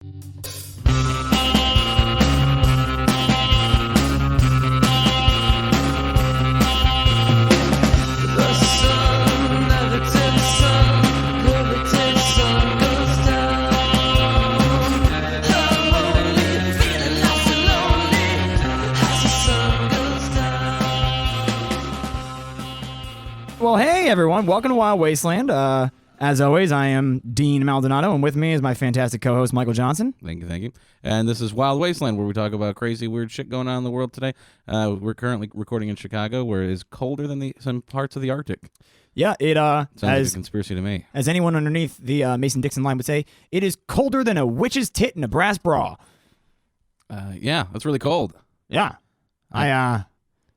Well, hey everyone, welcome to Wild Wasteland. As always, I am Dean Maldonado, and with me is my fantastic co-host, Michael Johnson. Thank you. And this is Wild Wasteland, where we talk about crazy, weird shit going on in the world today. We're currently recording in Chicago, where it is colder than some parts of the Arctic. Yeah, it sounds like a conspiracy to me. As anyone underneath the Mason-Dixon line would say, it is colder than a witch's tit in a brass bra. Yeah, that's really cold. Yeah.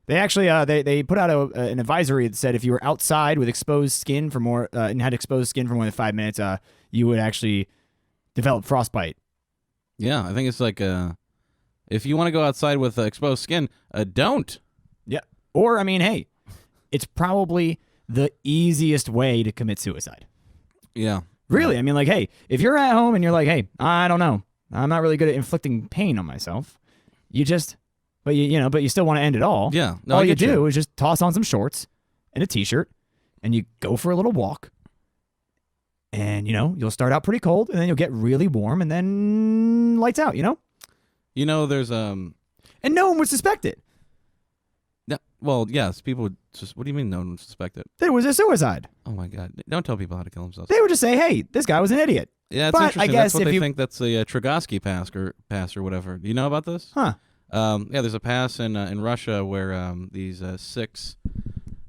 They actually they put out an advisory that said if you were outside with exposed skin for more and had exposed skin for more than 5 minutes, you would actually develop frostbite. Yeah, I think it's like if you want to go outside with exposed skin, don't. Yeah. Or I mean, hey, it's probably the easiest way to commit suicide. Yeah. Really, I mean, like, hey, if you're at home and you're like, hey, I don't know, I'm not really good at inflicting pain on myself. But you still want to end it all. Yeah. No, all you do is just toss on some shorts and a t-shirt, and you go for a little walk. And you'll start out pretty cold, and then you'll get really warm, and then lights out. There's and no one would suspect it. Yeah. Well, yes, people would just. What do you mean no one would suspect it? That it was a suicide. Oh my God! Don't tell people how to kill themselves. They would just say, "Hey, this guy was an idiot." Yeah, it's but interesting. I guess that's what they think. That's a Trotsky pass or whatever. Do you know about this? Huh. Yeah, there's a pass in Russia where these 6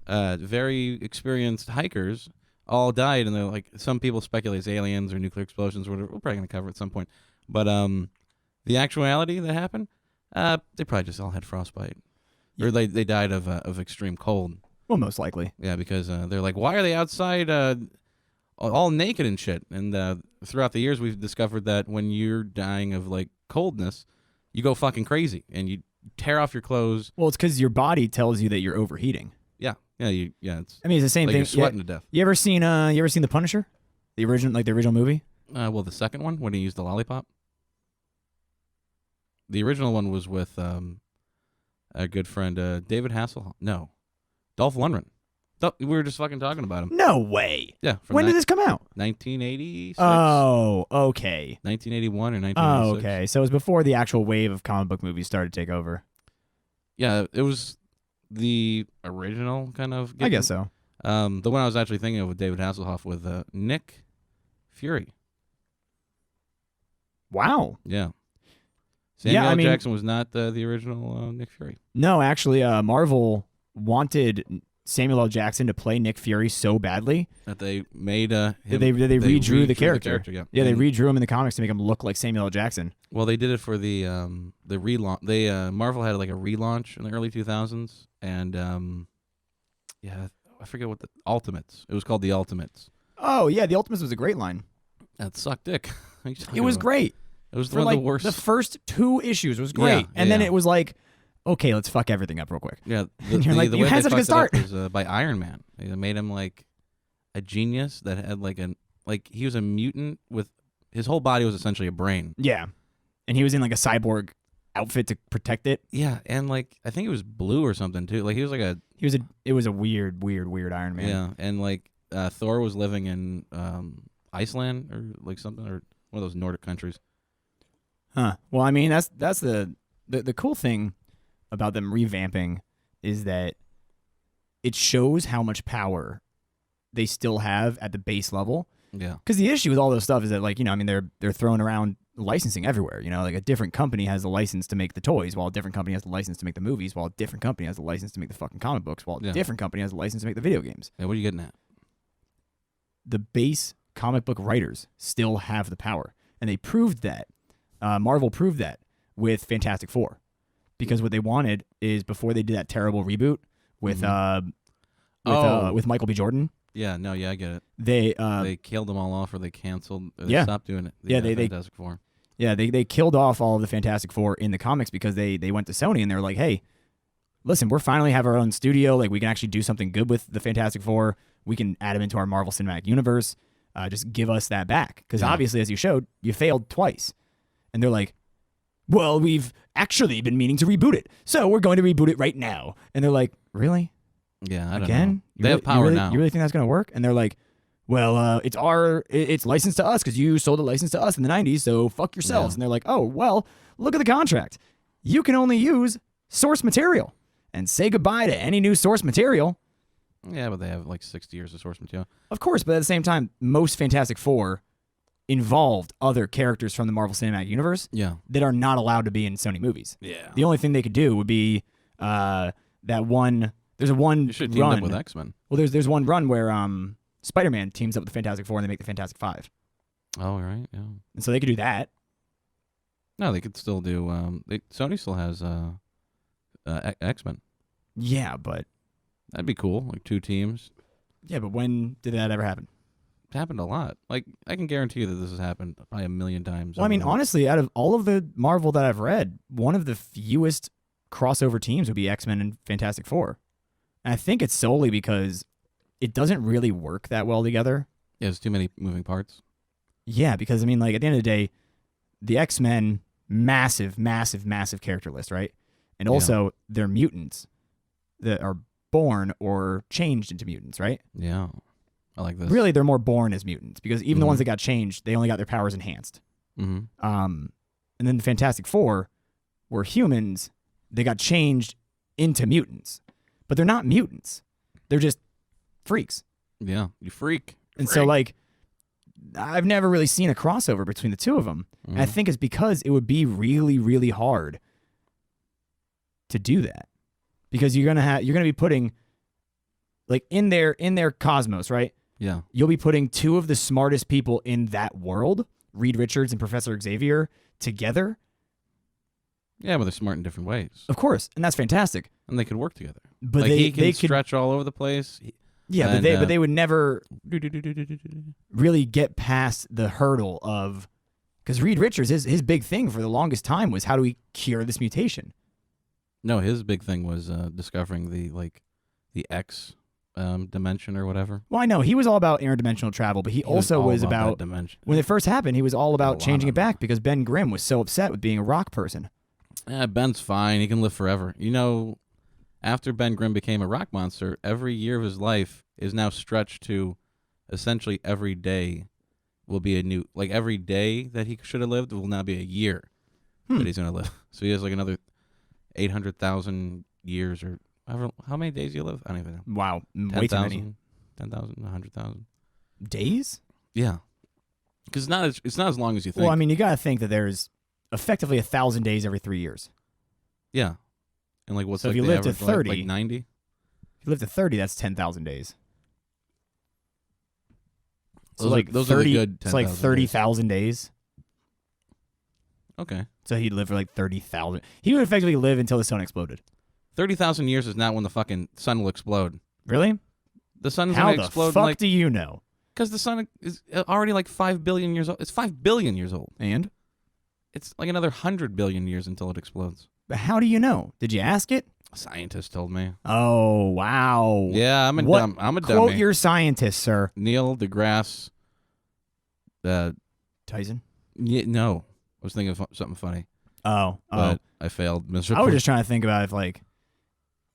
very experienced hikers all died, and they're like, some people speculate it's aliens or nuclear explosions or whatever. We're probably going to cover it at some point. But the actuality that happened, they probably just all had frostbite. Yeah. Or they died of extreme cold. Well, most likely. Yeah, because they're like, why are they outside all naked and shit? And throughout the years, we've discovered that when you're dying of like coldness, you go fucking crazy and you tear off your clothes. Well, it's because your body tells you that you're overheating. Yeah. It's the same like thing. You're sweating to death. You ever seen The Punisher? The original movie? Well, the second one when he used the lollipop. The original one was with a good friend, David Hasselhoff. No, Dolph Lundgren. We were just fucking talking about him. No way. Yeah. When did this come out? 1986. Oh, okay. 1981 or 1986. Oh, okay. So it was before the actual wave of comic book movies started to take over. Yeah, it was the original kind of. I guess so. The one I was actually thinking of with David Hasselhoff with Nick Fury. Wow. Yeah. Samuel Jackson was not the original Nick Fury. No, actually, Marvel wanted Samuel L. Jackson to play Nick Fury so badly that they made him. They redrew the character. Yeah, they redrew him in the comics to make him look like Samuel L. Jackson. Well, they did it for the relaunch. Marvel had like a relaunch in the early 2000s, and I forget what the Ultimates. It was called the Ultimates. Oh yeah, the Ultimates was a great line. That sucked dick. It was great. It was one of the worst. The first 2 issues was great, and then it was like, okay, let's fuck everything up real quick. Yeah, the you had such a good start. It was by Iron Man. They made him like a genius that had he was a mutant with his whole body was essentially a brain. Yeah, and he was in like a cyborg outfit to protect it. Yeah, and like I think it was blue or something too. Like it was a weird Iron Man. Yeah, and Thor was living in Iceland or like something or one of those Nordic countries. Huh. Well, I mean that's the cool thing about them revamping is that it shows how much power they still have at the base level. Yeah. Because the issue with all this stuff is that they're throwing around licensing everywhere. Like a different company has the license to make the toys, while a different company has the license to make the movies, while a different company has the license to make the fucking comic books, while a different company has the license to make the video games. Yeah, what are you getting at? The base comic book writers still have the power, and they proved that. Marvel proved that with Fantastic Four. Because what they wanted is before they did that terrible reboot with Michael B. Jordan. Yeah, no, I get it. They killed them all off, or they canceled. Or they stopped doing it. Fantastic Four. Yeah, they killed off all of the Fantastic Four in the comics because they went to Sony and they were like, hey, listen, we're finally have our own studio. Like we can actually do something good with the Fantastic Four. We can add them into our Marvel Cinematic Universe. Just give us that back because obviously, as you showed, you failed twice. And they're like, well, we've actually been meaning to reboot it, so we're going to reboot it right now. And they're like, really? Yeah, I don't Again? know. They have power now. You really think that's going to work? And they're like, well, it's licensed to us because you sold a license to us in the 90s, so fuck yourselves. Yeah. And they're like, oh, well, look at the contract. You can only use source material and say goodbye to any new source material. Yeah, but they have like 60 years of source material. Of course, but at the same time, most Fantastic Four involved other characters from the Marvel Cinematic Universe that are not allowed to be in Sony movies. Yeah. The only thing they could do would be that one. There's a one You should team run up with X-Men. Well, there's one run where Spider-Man teams up with the Fantastic Four and they make the Fantastic Five. Oh, right, yeah. And so they could do that. No, they could still do. Sony still has X-Men. Yeah, but That'd be cool. Like 2 teams. yeah, but when did that ever happen? It happened a lot. Like I can guarantee you that this has happened probably a million times. Well, I mean, over. honestly, out of all of the Marvel that I've read, one of the fewest crossover teams would be X-Men and Fantastic Four. And I think it's solely because it doesn't really work that well together. Yeah, there's too many moving parts. Yeah, because I mean, like at the end of the day, the X-Men, massive, massive, massive character list, right? And also they're mutants that are born or changed into mutants, right? Yeah, I like this. Really, they're more born as mutants because even the ones that got changed, they only got their powers enhanced. Mm-hmm. And then the Fantastic Four were humans. They got changed into mutants, but they're not mutants. They're just freaks. Yeah, you freak. And so, like, I've never really seen a crossover between the two of them. And I think it's because it would be really, really hard to do that, because you're gonna be putting, like, in their cosmos, right? Yeah. You'll be putting 2 of the smartest people in that world, Reed Richards and Professor Xavier, together. Yeah, but they're smart in different ways, Of course, and that's fantastic. and they could work together. But like he can they could stretch all over the place. Yeah, And, but they would never really get past the hurdle of, because Reed Richards, his big thing for the longest time was, how do we cure this mutation? No, his big thing was discovering the X dimension or whatever. Well, I know he was all about interdimensional travel, but he also was about that dimension. when it first happened, he was all about lot changing of it back because Ben Grimm was so upset with being a rock person. Yeah, Ben's fine. He can live forever. You know, after Ben Grimm became a rock monster, every year of his life is now stretched to essentially every day will be a new, like every day that he should have lived will now be a year that he's going to live. So he has like another 800,000 years or however, how many days do you live? I don't even know. Wow, way too many 10,000, 100,000. days. Yeah. Because it's not as long as you think. Well, I mean, you got to think that there's effectively 1,000 days every 3 years. Yeah. And like what's So like if you the live to average life? 30, like 90? If you live to 30, that's 10,000 days. So Those are the good 10,000 it's like 30,000 days. Okay. So he'd live for like 30,000. He would effectively live until the sun exploded. 30,000 years is not when the fucking sun will explode. Really? The sun's How going to the explode fuck do you know? because the sun is already like 5 billion years old. It's 5 billion years old. And? It's like another 100 billion years until it explodes. But how do you know? Did you ask it? A scientist told me. Oh, wow. Yeah, I'm a Quote dummy. your scientist, sir. Neil deGrasse. Tyson? Yeah, no. I was thinking of something funny, Oh. but I failed I miserably. was just trying to think about if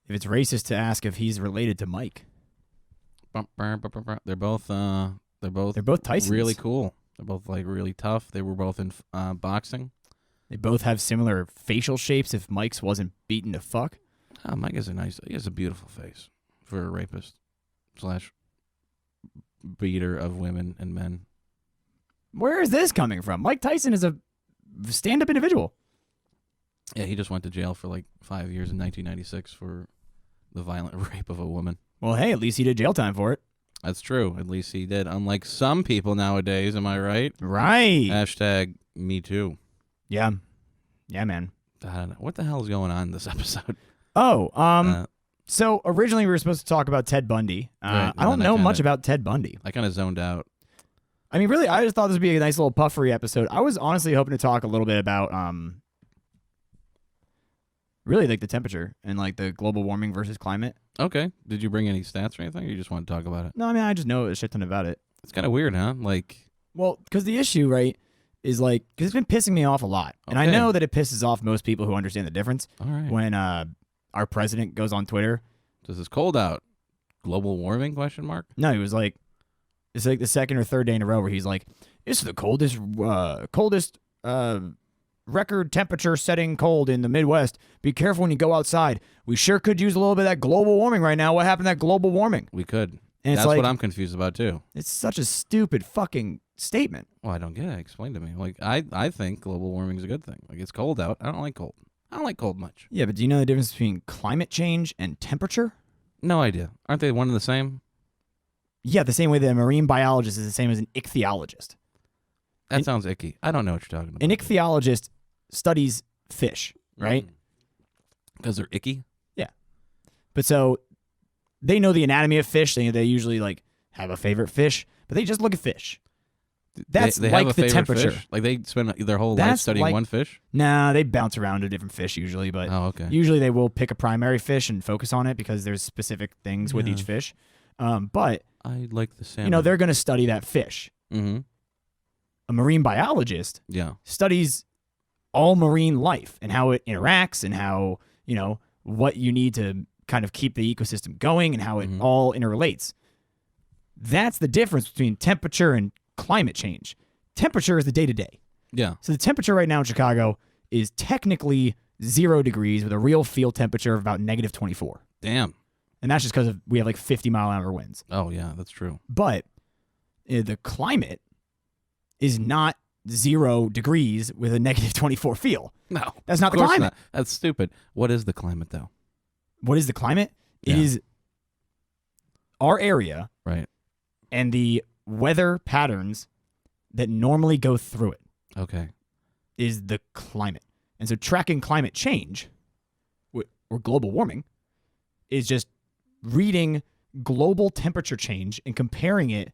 it's racist to ask if he's related to Mike. They're both They're both Tysons. really cool. They're both like really tough. They were both in boxing. They both have similar facial shapes if Mike's wasn't beaten to fuck. Oh, Mike is he has a beautiful face for a rapist / beater of women and men. Where is this coming from? Mike Tyson is a stand-up individual. Yeah, he just went to jail for like 5 years in 1996 for the violent rape of a woman. Well, hey, at least he did jail time for it. That's true. At least he did. Unlike some people nowadays, am I right? Right. Hashtag me too. Yeah. Yeah, man. I don't know. What the hell is going on in this episode? Oh, so originally we were supposed to talk about Ted Bundy. Right, I don't know much about Ted Bundy. I kind of zoned out. I mean, really, I just thought this would be a nice little puffery episode. I was honestly hoping to talk a little bit about really like the temperature and like the global warming versus climate. Okay. Did you bring any stats or anything? Or you just want to talk about it? No, I mean, I just know a shit ton about it. It's kind of weird, huh? Like, Well, because the issue, right, is like, because it's been pissing me off a lot. And I Okay. know that it pisses off most people who understand the difference All right. when our president goes on Twitter. This is cold out. Global warming? Question mark. No, he was like, it's like the second or third day in a row where he's like, "This is the coldest record temperature setting cold in the Midwest. Be careful when you go outside. We sure could use a little bit of that global warming right now. What happened to that global warming?" We could. And it's That's like, what I'm confused about too. it's such a stupid fucking statement. Well, I don't get it. Explain to me. Like, I think global warming is a good thing. Like, it's cold out. I don't like cold. I don't like cold much. Yeah, but do you know the difference between climate change and temperature? No idea. Aren't they one and the same? Yeah, the same way that a marine biologist is the same as an ichthyologist. That sounds icky. I don't know what you're talking about. An ichthyologist studies fish, right? Because they're icky? But so they know the anatomy of fish. They usually like have a favorite fish, but they just look at fish. That's they like have a the favorite temperature. fish? Like, they spend their whole life That's studying like- one fish? Nah, they bounce around to different fish usually, but Oh, okay. usually they will pick a primary fish and focus on it because there's specific things with Yeah. each fish. But I like the salmon. you know, they're going to study that fish. Mm-hmm. A marine biologist Yeah. studies all marine life and how it interacts and how, you know, what you need to kind of keep the ecosystem going and how it Mhm. all interrelates. That's the difference between temperature and climate change. Temperature is the day-to-day. Yeah. So the temperature right now in Chicago is technically 0 degrees with a real field temperature of about negative 24. Damn. And that's just because we have like 50-mile-an-hour winds. Oh, yeah, that's true. But the climate is not 0 degrees with a negative 24 feel. No. That's not Of the course climate. not. That's stupid. What is the climate, though? What is the climate? It Yeah. is our area Right. and the weather patterns that normally go through it Okay. is the climate. And so tracking climate change or global warming is just reading global temperature change and comparing it.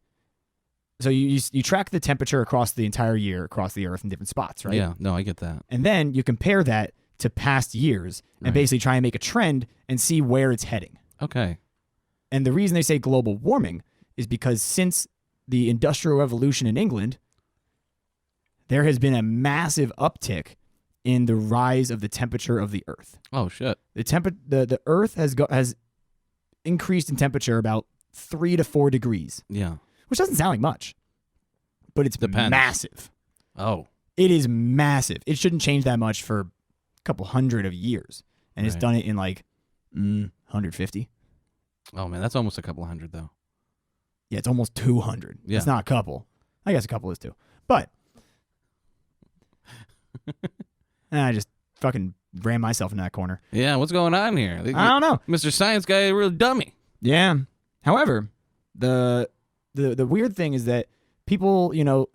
So you track the temperature across the entire year across the earth in different spots, right? Yeah. No, I get that. And then you compare that to past years and Right. basically try and make a trend and see where it's heading. Okay. And the reason they say global warming is because since the Industrial Revolution in England, there has been a massive uptick in the rise of the temperature of the Earth. Oh, shit. The Earth has increased in temperature about 3 to 4 degrees, Yeah. which doesn't sound like much, but it's Depends. massive. Oh. It is massive. It shouldn't change that much for a couple hundred of years, and it's Right. done it in like 150. Oh, man, that's almost a couple hundred, though. Yeah, it's almost 200. Yeah. It's not a couple. I guess a couple is too. But I just fucking ran myself in that corner. Yeah, what's going on here? I don't know. Mr. Science Guy, a real dummy. Yeah. However, the weird thing is that people, you know,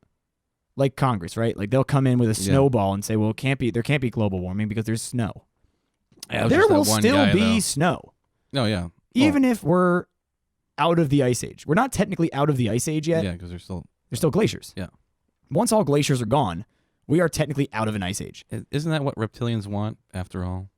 like Congress, right? Like they'll come in with a Yeah. snowball and say, "Well, there can't be global warming because there's snow." Yeah, it was There just that will one still guy, be though. snow, Oh, yeah. even if we're out of the ice age. We're not technically out of the ice age yet. Yeah, because there's still... There's still glaciers. Yeah. Once all glaciers are gone, we are technically out of an ice age. Isn't that what reptilians want, after all?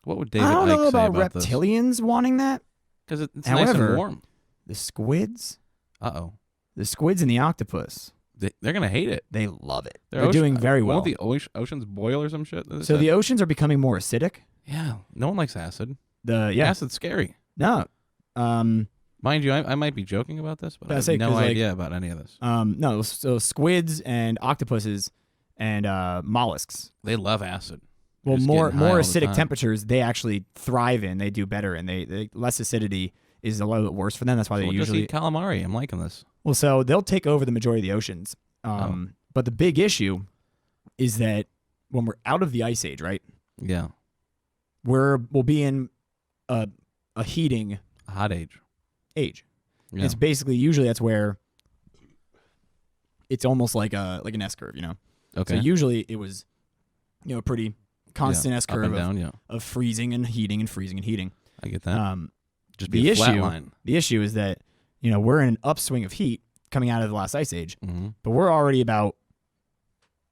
What would David I don't Icke know say about about this? reptilians wanting that. Because it's nice However- and warm. The squids, Uh-oh. and the octopus, They're going to hate it. they love it. Their They're ocean- doing very well. Won't the oceans boil or some shit? They So said? the oceans are becoming more acidic. Yeah, no one likes acid. Yeah. Acid's scary. No. Mind you, I might be joking about this, but I I have say, no 'cause, like, idea about any of this. No. So squids and octopuses and mollusks. They love acid. Well, Just more getting high all the acidic time. temperatures they actually thrive in. They do better, and they less acidity is a little bit worse for them. That's why So they we'll just usually eat calamari. I'm liking this. well. So they'll take over the majority of the oceans. Oh. But the big issue is that when we're out of the ice age, right? Yeah, We'll be in a heating a hot age. age. Yeah. It's basically usually that's where it's almost like an S curve, you know. Okay. So usually it was, you know, a pretty constant S Up curve and down. Yeah, of freezing and heating and freezing and heating. I get that. Just the be a flat issue- line. The issue is that, you know, we're in an upswing of heat coming out of the last ice age, Mm-hmm. but we're already about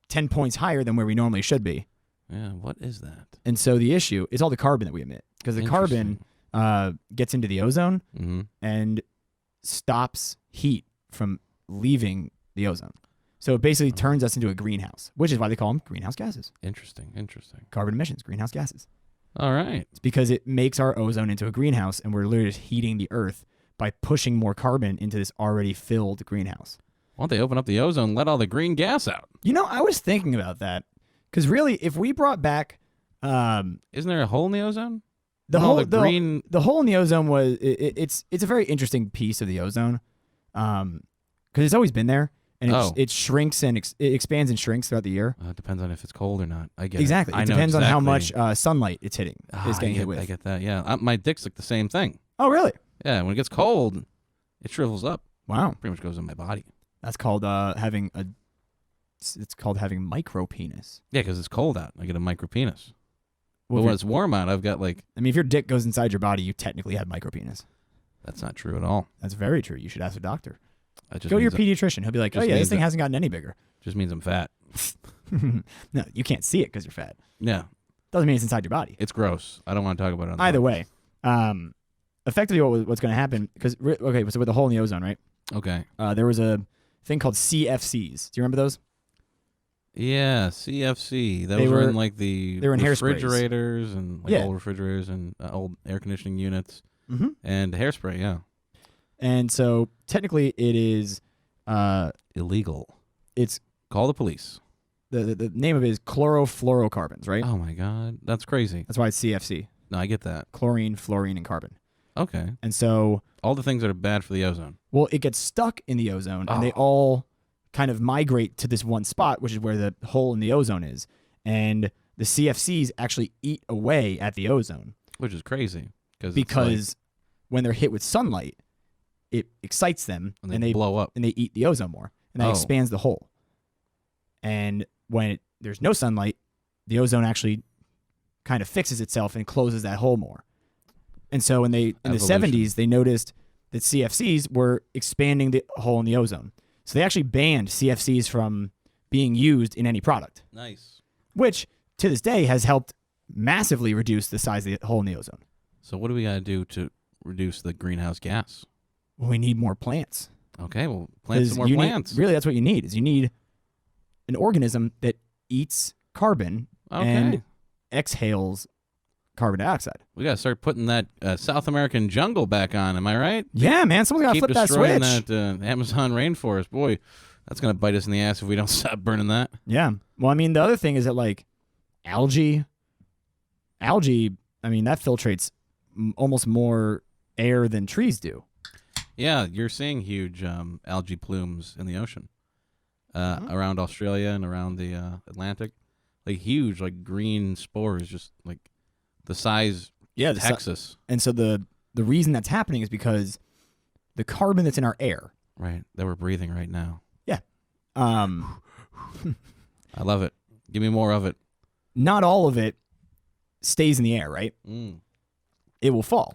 10 points higher than where we normally should be. Yeah. What is that? And so the issue is all the carbon that we emit, because the carbon gets into the ozone Mm-hmm. and stops heat from leaving the ozone. So it basically turns us into a greenhouse, which is why they call them greenhouse gases. Interesting. Carbon emissions, greenhouse gases. All right. It's because it makes our ozone into a greenhouse, and we're literally just heating the Earth by pushing more carbon into this already filled greenhouse. Why don't they open up the ozone and let all the green gas out? I was thinking about that because really, if we brought back, Isn't there a hole in the ozone? the All hole, the green. the hole in the ozone was it's a very interesting piece of the ozone, because it's always been there, and it shrinks and it expands and shrinks throughout the year. It depends on if it's cold or not. I get Exactly. It. It depends on how much sunlight it's hitting. Is getting hit with. I get that. Yeah, my dick's like the same thing. Oh, really? Yeah, when it gets cold, it shrivels up. Wow. Pretty much goes in my body. That's called having a. It's called having micro penis. Yeah, because it's cold out. I get a micro penis. Well, But when it's warm out, I've got like. I mean, if your dick goes inside your body, you technically have micro penis. That's not true at all. That's very true. You should ask a doctor. That just Go to your means pediatrician. He'll be like, "Oh just yeah, this means thing that- hasn't gotten any bigger." just means I'm fat. No, you can't see it because you're fat. Yeah, Doesn't mean it's inside your body. it's gross. I don't want to talk about it. On the Either podcast. way, effectively, what's going to happen? Because okay, so with the hole in the ozone, right? Okay. There was a thing called CFCs. Do you remember those? Yeah, CFC. They Those were were- in like the they were in hairsprays. refrigerators and like Yeah. old refrigerators and old air conditioning units Mm-hmm. and hairspray. Yeah, And so technically, it is. illegal. It's Call the police. the name of it is chlorofluorocarbons, right? Oh my god, that's crazy. That's why it's CFC: No, I get that. chlorine, fluorine, and carbon. Okay, And so, all the things that are bad for the ozone. well, it gets stuck in the ozone, and they Oh. all kind of migrate to this one spot, which is where the hole in the ozone is. And the CFCs actually eat away at the ozone Which is crazy because when they're hit with sunlight, it excites them, and they blow up. and they eat the ozone more, and that Oh. expands the hole. And when there's no sunlight, the ozone actually kind of fixes itself and closes that hole more. And so in the Evolution. 70s, they noticed that CFCs were expanding the hole in the ozone. So they actually banned CFCs from being used in any product, Nice. which to this day has helped massively reduce the size of the hole in the ozone. So what do we got to do to reduce the greenhouse gas? Well, we need more plants. Okay, well, plant 'Cause some more you need- plants. really, that's what you need. Is you need an organism that eats carbon Okay. and exhales carbon dioxide. We got to start putting that South American jungle back on. Am I right? Yeah, man. Someone's got to Keep flip that destroying switch. that Amazon rainforest. Boy, that's going to bite us in the ass if we don't stop burning that. Yeah. Well, I mean, the other thing is that, like, algae, I mean, that filtrates almost more air than trees do. Yeah, you're seeing huge algae plumes in the ocean around Australia and around the Atlantic. Like huge, like green spores, just like the size Yeah. of Texas. And so the reason that's happening is because the carbon that's in our air, Right, that we're breathing right now. um, I love it. Give me more of it. not all of it stays in the air, right? Mm. It will fall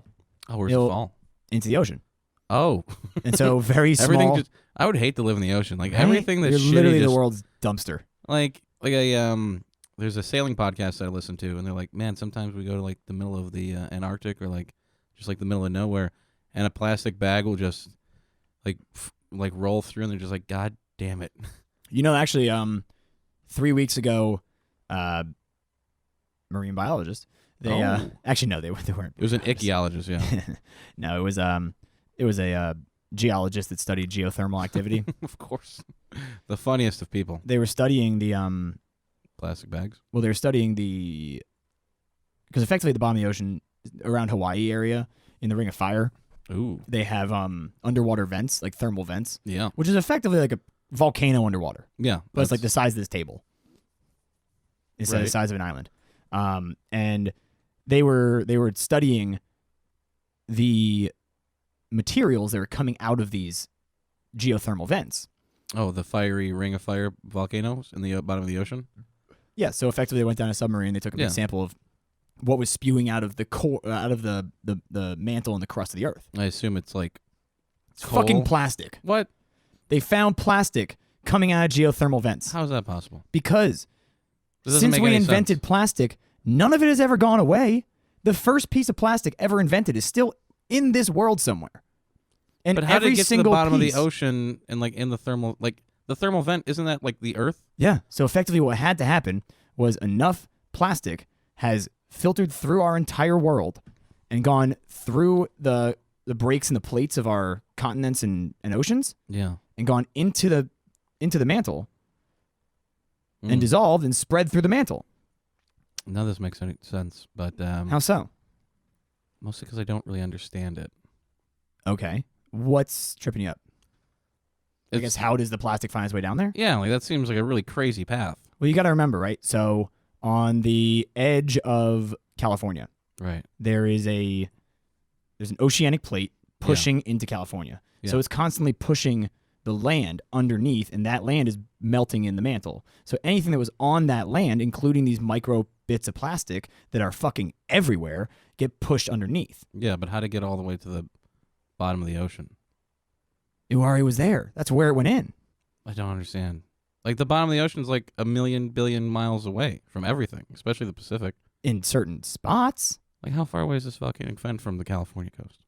Oh, where's It'll- the fall? into the ocean. Oh, And so very everything. small. I would hate to live in the ocean. Like right? everything that's You're shitty literally just the world's dumpster. like there's a sailing podcast that I listen to, and they're like, man, sometimes we go to like the middle of the Antarctic or like just like the middle of nowhere, and a plastic bag will just like roll through, and they're just like, God damn it. You know, actually, 3 weeks ago, marine biologist. They Oh. actually no, they weren't. It was an ichthyologist, yeah. No, it was a geologist that studied geothermal activity. Of course, the funniest of people. They were studying the Plastic bags. well, they were studying the because effectively at the bottom of the ocean around Hawaii area in the Ring of Fire, Ooh, they have underwater vents, like thermal vents, yeah, which is effectively like a volcano underwater, yeah. but it's like the that's- size of this table instead of Right. the size of an island. And they were studying the materials that were coming out of these geothermal vents. Oh, the fiery Ring of Fire volcanoes in the bottom of the ocean. Yeah, so effectively they went down a submarine. They took a big Yeah. sample of what was spewing out of the core, out of the mantle and the crust of the Earth. I assume it's like It's coal. fucking plastic. What? They found plastic coming out of geothermal vents How is that possible? because This doesn't since make we any invented sense. plastic, none of it has ever gone away. The first piece of plastic ever invented is still in this world somewhere. And But how did every it get to the single bottom piece, of the ocean and like in the thermal? Like The thermal vent, isn't that like the Earth? Yeah. So effectively what had to happen was enough plastic has filtered through our entire world and gone through the breaks in the plates of our continents and oceans Yeah. and gone into the mantle and dissolved and spread through the mantle. None of this makes any sense, but How so? mostly because I don't really understand it. Okay. What's tripping you up? I guess how does the plastic find its way down there? Yeah, like that seems like a really crazy path. Well, you got to remember, right? So on the edge of California, Right. there's an oceanic plate pushing into California. Yeah. So it's constantly pushing the land underneath, and that land is melting in the mantle. So anything that was on that land, including these micro bits of plastic that are fucking everywhere, get pushed underneath. Yeah, but how to get all the way to the bottom of the ocean? It already was there. That's where it went in. I don't understand. Like the bottom of the ocean is like 1 billion miles away from everything, especially the Pacific. In certain spots. Like how far away is this volcanic vent from the California coast?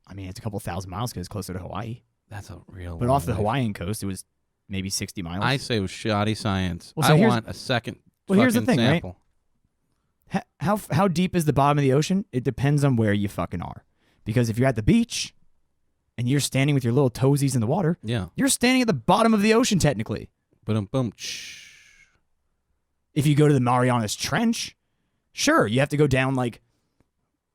I mean, it's a couple thousand miles because it's closer to Hawaii. That's a real. But long off the way. Hawaiian coast, it was maybe 60 miles. I say it was shoddy science. Well, so I here's- want a second. Well, here's the fucking thing, right? sample. How deep is the bottom of the ocean? It depends on where you fucking are. Because if you're at the beach and you're standing with your little toesies in the water, Yeah. you're standing at the bottom of the ocean technically. Boom, boom. If you go to the Marianas Trench, sure, you have to go down like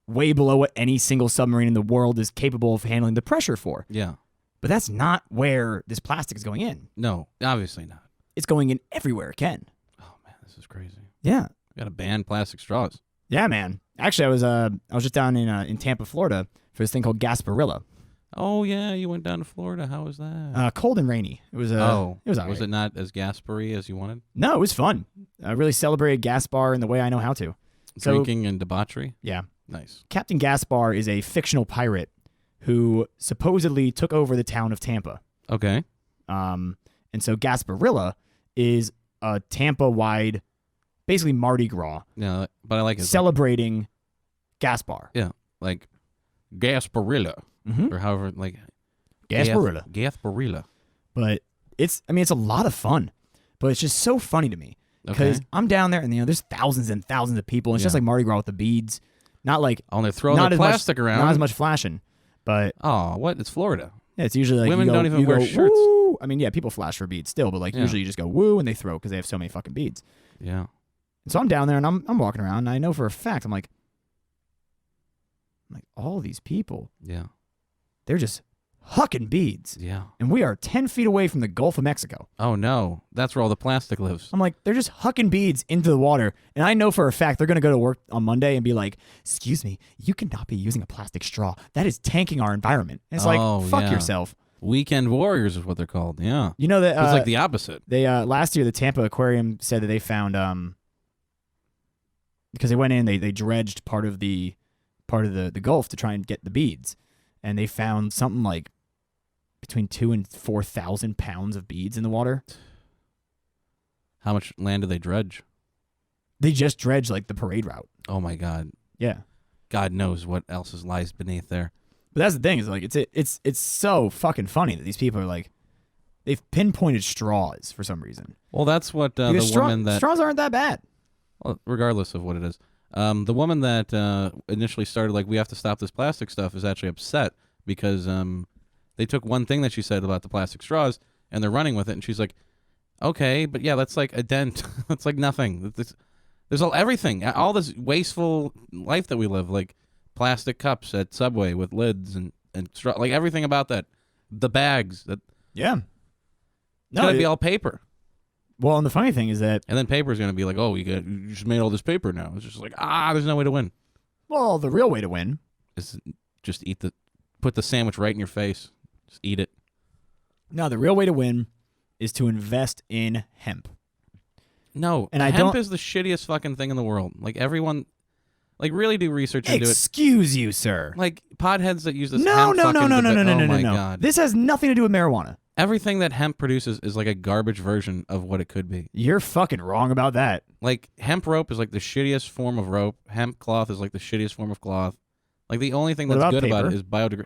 way below what any single submarine in the world is capable of handling the pressure for. Yeah. But that's not where this plastic is going in. No, obviously not. It's going in everywhere it can. Oh man, this is crazy. Yeah. We gotta ban plastic straws. Yeah, man. Actually, I was just down in Tampa, Florida for this thing called Gasparilla. Oh yeah, you went down to Florida. How was that? Cold and rainy. It was it was all was right. it not as Gaspery as you wanted? No, it was fun. I really celebrated Gaspar in the way I know how to. So, Drinking and debauchery. yeah. Nice. Captain Gaspar is a fictional pirate who supposedly took over the town of Tampa. Okay. And so Gasparilla is a Tampa-wide, basically Mardi Gras, Yeah, but I like it. celebrating Gaspar. Yeah, like Gasparilla Mm-hmm. or however like Gasparilla. Gasparilla. But it's a lot of fun. But it's just so funny to me because Okay. I'm down there and there's thousands and thousands of people. And it's just Yeah. like Mardi Gras with the beads. Not like Oh, and they're throwing not the as plastic much, around. Not as much flashing, but Oh, what? It's Florida. yeah, it's usually like Women you go, don't even you wear go, shirts. Woo! I mean, yeah, people flash for beads still, but like Yeah. usually you just go woo and they throw because they have so many fucking beads. Yeah. And so I'm down there and I'm walking around and I know for a fact I'm like all these people, Yeah. they're just hucking beads, Yeah. and we are 10 feet away from the Gulf of Mexico. Oh no, that's where all the plastic lives. I'm like, they're just hucking beads into the water. And I know for a fact they're going to go to work on Monday and be like, excuse me, you cannot be using a plastic straw. That is tanking our environment. And it's Oh, like, fuck yeah. yourself. Weekend warriors is what they're called. Yeah. You know that It's like the opposite. they last year the Tampa Aquarium said that they found because they went in, they dredged part of the Gulf to try and get the beads. And they found something like between 2,000 and 4,000 pounds of beads in the water. How much land do they dredge? They just dredged like the parade route. Oh my God. Yeah. God knows what else lies beneath there. But that's the thing is like it's so fucking funny that these people are like they've pinpointed straws for some reason. Well, that's what the Because woman that, straws aren't that bad. well, regardless of what it is, the woman that initially started like we have to stop this plastic stuff is actually upset because they took one thing that she said about the plastic straws and they're running with it, and she's like, okay, but yeah, that's like a dent. That's like nothing. There's everything, all this wasteful life that we live, like plastic cups at Subway with lids and straw, like everything about that, the bags that Yeah. it's gonna be all paper. Well, and the funny thing is that And then paper is going to be like, oh, you just made all this paper now. It's just like, there's no way to win. the real way to win. Is just put the sandwich right in your face. Just eat it. No, the real way to win is to invest in hemp. No, And I hemp don't- is the shittiest fucking thing in the world. Like everyone, like really do research into it. Excuse you, sir. Like potheads that use this No, hemp no, no, fucking no, no, deba- no, no, oh no, my no. God. This has nothing to do with marijuana. Everything that hemp produces is like a garbage version of what it could be. You're fucking wrong about that. Like hemp rope is like the shittiest form of rope. Hemp cloth is like the shittiest form of cloth. Like the only thing What that's about good about it paper? is biodegradable.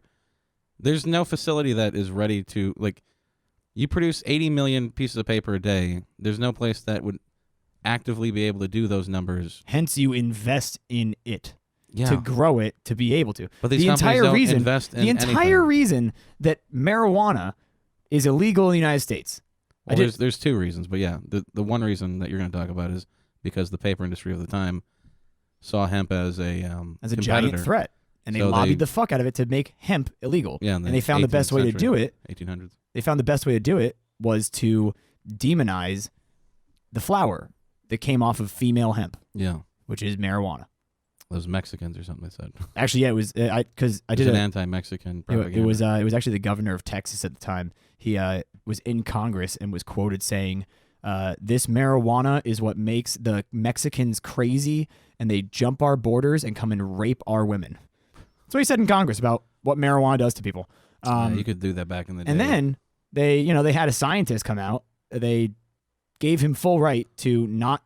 There's no facility that is ready to like. You produce 80 million pieces of paper a day. There's no place that would actively be able to do those numbers. Hence, you invest in it Yeah. to grow it to be able to. But these companies don't invest in the entire anything. reason that marijuana is illegal in the United States. Well, there's two reasons, but yeah, the one reason that you're going to talk about is because the paper industry of the time saw hemp as a As a competitor. giant threat, and they So lobbied the fuck out of it to make hemp illegal. Yeah, and they found the best way to do it. 1800s. They found the best way to do it was to demonize the flower that came off of female hemp, Yeah, which is marijuana. those Mexicans or something. They said Actually, yeah, it was because I did an anti-Mexican propaganda. it was actually the governor of Texas at the time. He was in Congress and was quoted saying, "This marijuana is what makes the Mexicans crazy, and they jump our borders and come and rape our women." That's what he said in Congress about what marijuana does to people. You could do that back in the day. And then they had a scientist come out. They gave him full right to not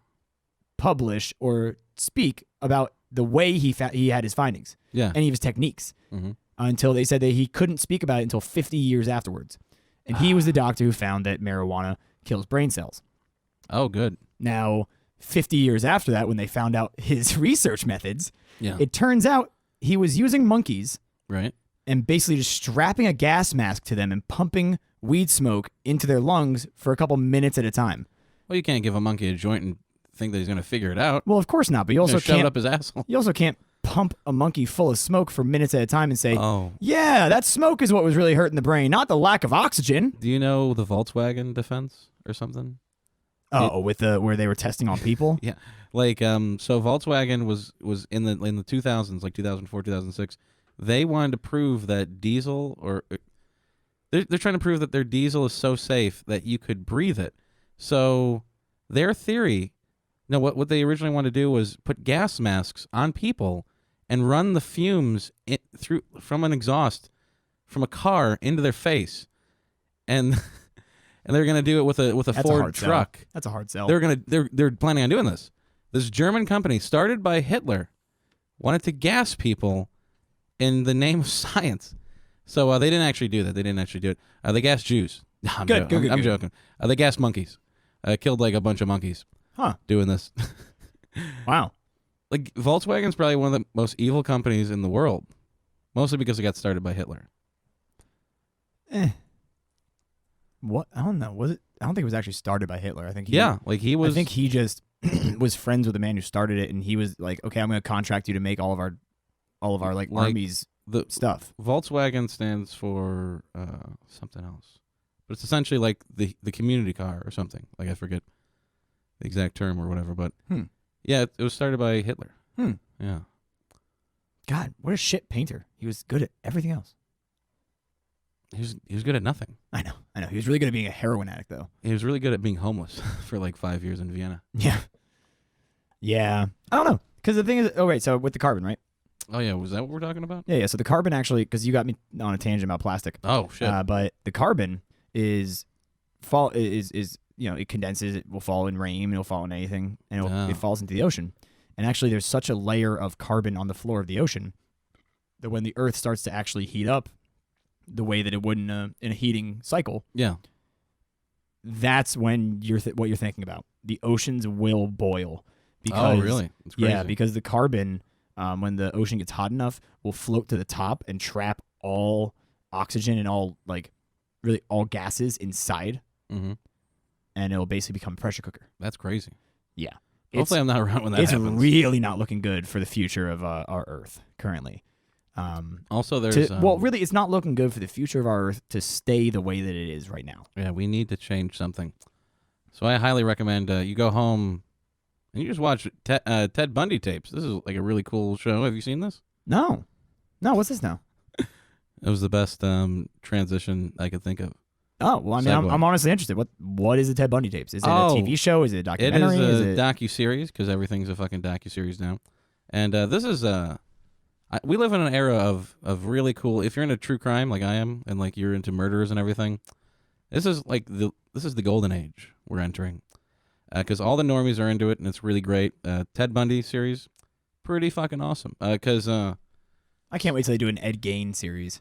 publish or speak about the way he had his findings, yeah, any of his techniques, Mhm. until they said that he couldn't speak about it until 50 years afterwards. And he was the doctor who found that marijuana kills brain cells. Oh, good. Now, 50 years after that, when they found out his research methods, Yeah, it turns out he was using monkeys right. and basically just strapping a gas mask to them and pumping weed smoke into their lungs for a couple minutes at a time. Well, you can't give a monkey a joint and think that he's going to figure it out. Well, of course not, but you also Shove it can't up his asshole. you also can't pump a monkey full of smoke for minutes at a time and say, Oh, "Yeah, that smoke is what was really hurting the brain, not the lack of oxygen." do you know the Volkswagen defense or something? Oh, with where they were testing on people? Yeah, like so Volkswagen was in the 2000s, like 2004, 2006. They wanted to prove that diesel, or they're trying to prove that their diesel is so safe that you could breathe it. So their theory, no, what they originally wanted to do was put gas masks on people and run the fumes through from an exhaust from a car into their face, and and they're gonna do it with a That's a Ford hard sell. truck. That's a hard sell. They're planning on doing this. This German company, started by Hitler, wanted to gas people in the name of science. So they didn't actually do that. They didn't actually do it. They gassed Jews. I'm Good. joking. They gassed monkeys. Killed like a bunch of monkeys. Huh. Doing this. Wow. Like Volkswagen's probably one of the most evil companies in the world, mostly because it got started by Hitler. What? I don't know. Was it? I don't think it was actually started by Hitler. I think Like he was. I think he just was friends with the man who started it, and he was like, "Okay, I'm going to contract you to make all of our like armies the stuff." Volkswagen stands for something else, but it's essentially like the community car or something. Like I forget the exact term or whatever, but yeah, it was started by Hitler. Yeah. God, what a shit painter. He was good at everything else. He was good at nothing. I know. He was really good at being a heroin addict, though. He was really good at being homeless for like 5 years in Vienna. Yeah. I don't know. Because the thing is, so with the carbon, right? Oh yeah, was that what we're talking about? Yeah. So the carbon actually, because you got me on a tangent about plastic. Oh shit. But the carbon is it condenses. It will fall in rain. It'll fall in anything, and it falls into the ocean. And actually, there's such a layer of carbon on the floor of the ocean that when the Earth starts to actually heat up, the way that it would in a heating cycle, yeah, that's when what you're thinking about. The oceans will boil. Because, oh really? It's crazy. Yeah, because the carbon, when the ocean gets hot enough, will float to the top and trap all oxygen and all gases inside, and it'll basically become a pressure cooker. That's crazy. Yeah. Hopefully I'm not around when that happens. happens. It's really not looking good for the future of our Earth currently. Also, there's really, it's not looking good for the future of our Earth to stay the way that it is right now. Yeah, we need to change something. So I highly recommend you go home and you just watch Ted Bundy tapes. This is like a really cool show. Have you seen this? No. What's this now? It was the best transition I could think of. Oh, well, I mean, I'm honestly interested. What is the Ted Bundy tapes? Is it a TV show? Is it a documentary? It is a docuseries because everything's a fucking docuseries now. And this is we live in an era of really cool. If you're into true crime like I am, and like you're into murders and everything, this is the golden age we're entering. Because all the normies are into it, and it's really great. Ted Bundy series, pretty fucking awesome. Because I can't wait till they do an Ed Gein series.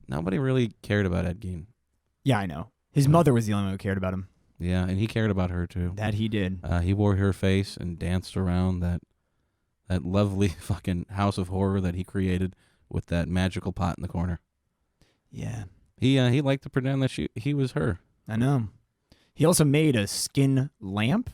Nobody really cared about Ed Gein. Yeah, I know. His mother was the only one who cared about him. Yeah, and he cared about her too. That he did. He wore her face and danced around that lovely fucking house of horror that he created with that magical pot in the corner. Yeah. He liked to pretend that he was her. I know. He also made a skin lamp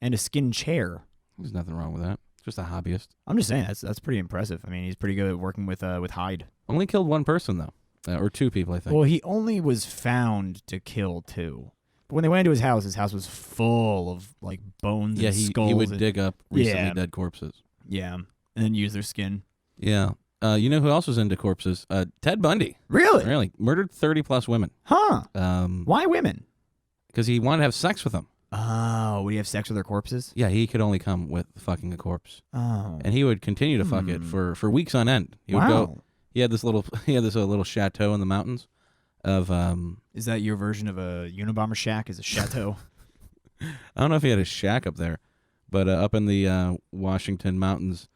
and a skin chair. There's nothing wrong with that. Just a hobbyist. I'm just saying that's pretty impressive. I mean, he's pretty good at working with hide. Only killed one person though, or two people, I think. Well, he only was found to kill 2. But when they went into his house was full of like bones and skulls. He would dig up recently dead corpses. Yeah, and then use their skin. Yeah. You know who else was into corpses? Ted Bundy. Really? Really. Murdered 30+ women. Huh. Why women? Because he wanted to have sex with them. Oh, would he have sex with their corpses? Yeah, he could only come with fucking a corpse. Oh. And he would continue to fuck it for weeks on end. He would go. He had this little chateau in the mountains of Is that your version of a Unabomber shack? Is a chateau? I don't know if he had a shack up there, but up in the Washington mountains,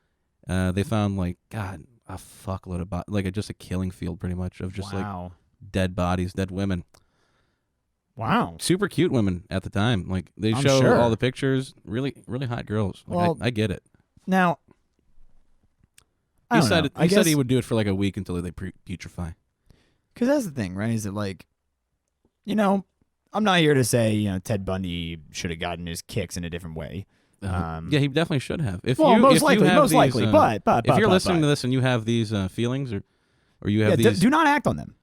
they found like a fuckload of just a killing field pretty much of just like dead bodies, dead women. Wow. Super cute women at the time. Like they I'm show sure. all the pictures, really really hot girls. Like, Well, I get it. Now, He said he would do it for like a week until they putrefy. Because that's the thing, right? Is that like, I'm not here to say, Ted Bundy should have gotten his kicks in a different way. Yeah, he definitely should have. Most likely. But if you're listening to this and you have these feelings or you have these, do not act on them.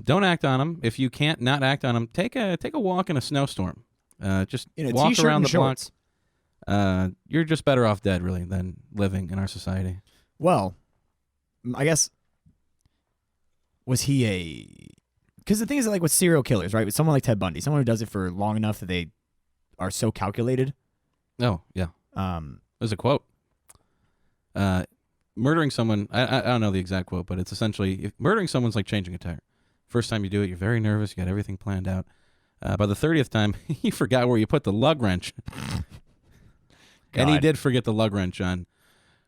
Don't act on them. If you can't not act on them, take a walk in a snowstorm. Just in a walk t-shirt around and the shorts. block. You're just better off dead, really, than living in our society. Well, I guess, was he a... Because the thing is, like with serial killers, right? With someone like Ted Bundy, someone who does it for long enough that they are so calculated. Oh, yeah. There's a quote. Murdering someone, I don't know the exact quote, but it's essentially, if murdering someone's like changing a tire. First time you do it, you're very nervous, you got everything planned out. By the 30th time, you forgot where you put the lug wrench. And he did forget the lug wrench on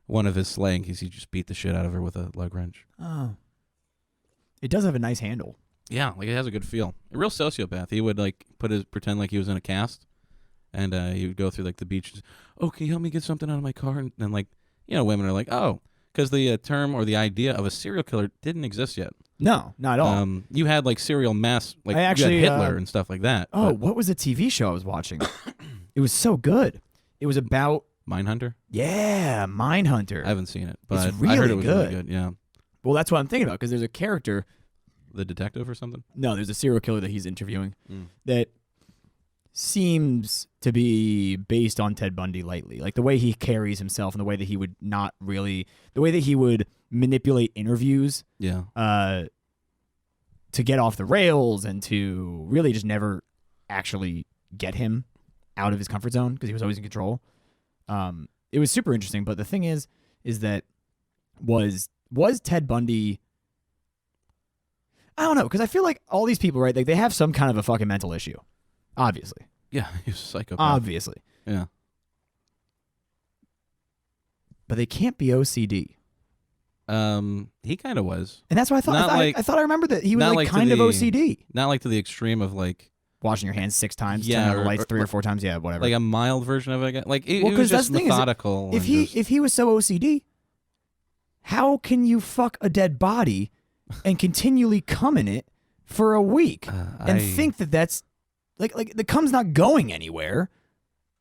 one of his slaying because he just beat the shit out of her with a lug wrench. Oh. It does have a nice handle. Yeah, like it has a good feel. A real sociopath. He would like pretend like he was in a cast, and he would go through like the beach. And, oh, can you help me get something out of my car? And then like, women are like, oh, because the term or the idea of a serial killer didn't exist yet. No, not at all. You had like serial mass, like you had Hitler and stuff like that. Oh, what was the TV show I was watching? It was so good. It was about Mindhunter. Yeah, Mindhunter. I haven't seen it, but it's really I heard it was good. really good. Yeah. Well, that's what I'm thinking about because there's a character. The detective or something? No, there's a serial killer that he's interviewing that seems to be based on Ted Bundy lightly. Like the way he carries himself and the way that he would the way that he would manipulate interviews. Yeah. To get off the rails and to really just never actually get him out of his comfort zone because he was always in control. It was super interesting, but the thing is that was Ted Bundy... I don't know, because I feel like all these people, right, they have some kind of a fucking mental issue. Obviously. Yeah, he's a psychopath. Obviously. Yeah. But they can't be OCD. He kind of was. And that's what I thought. I thought I remember that he was like kind of OCD. Not like to the extreme of like... washing your hands 6 times, yeah, turning on the lights 3 or 4 times, yeah, whatever. Like a mild version of it. Like it was just methodical. If he was so OCD, how can you fuck a dead body and continually cum in it for a week and think that that's like the cum's not going anywhere?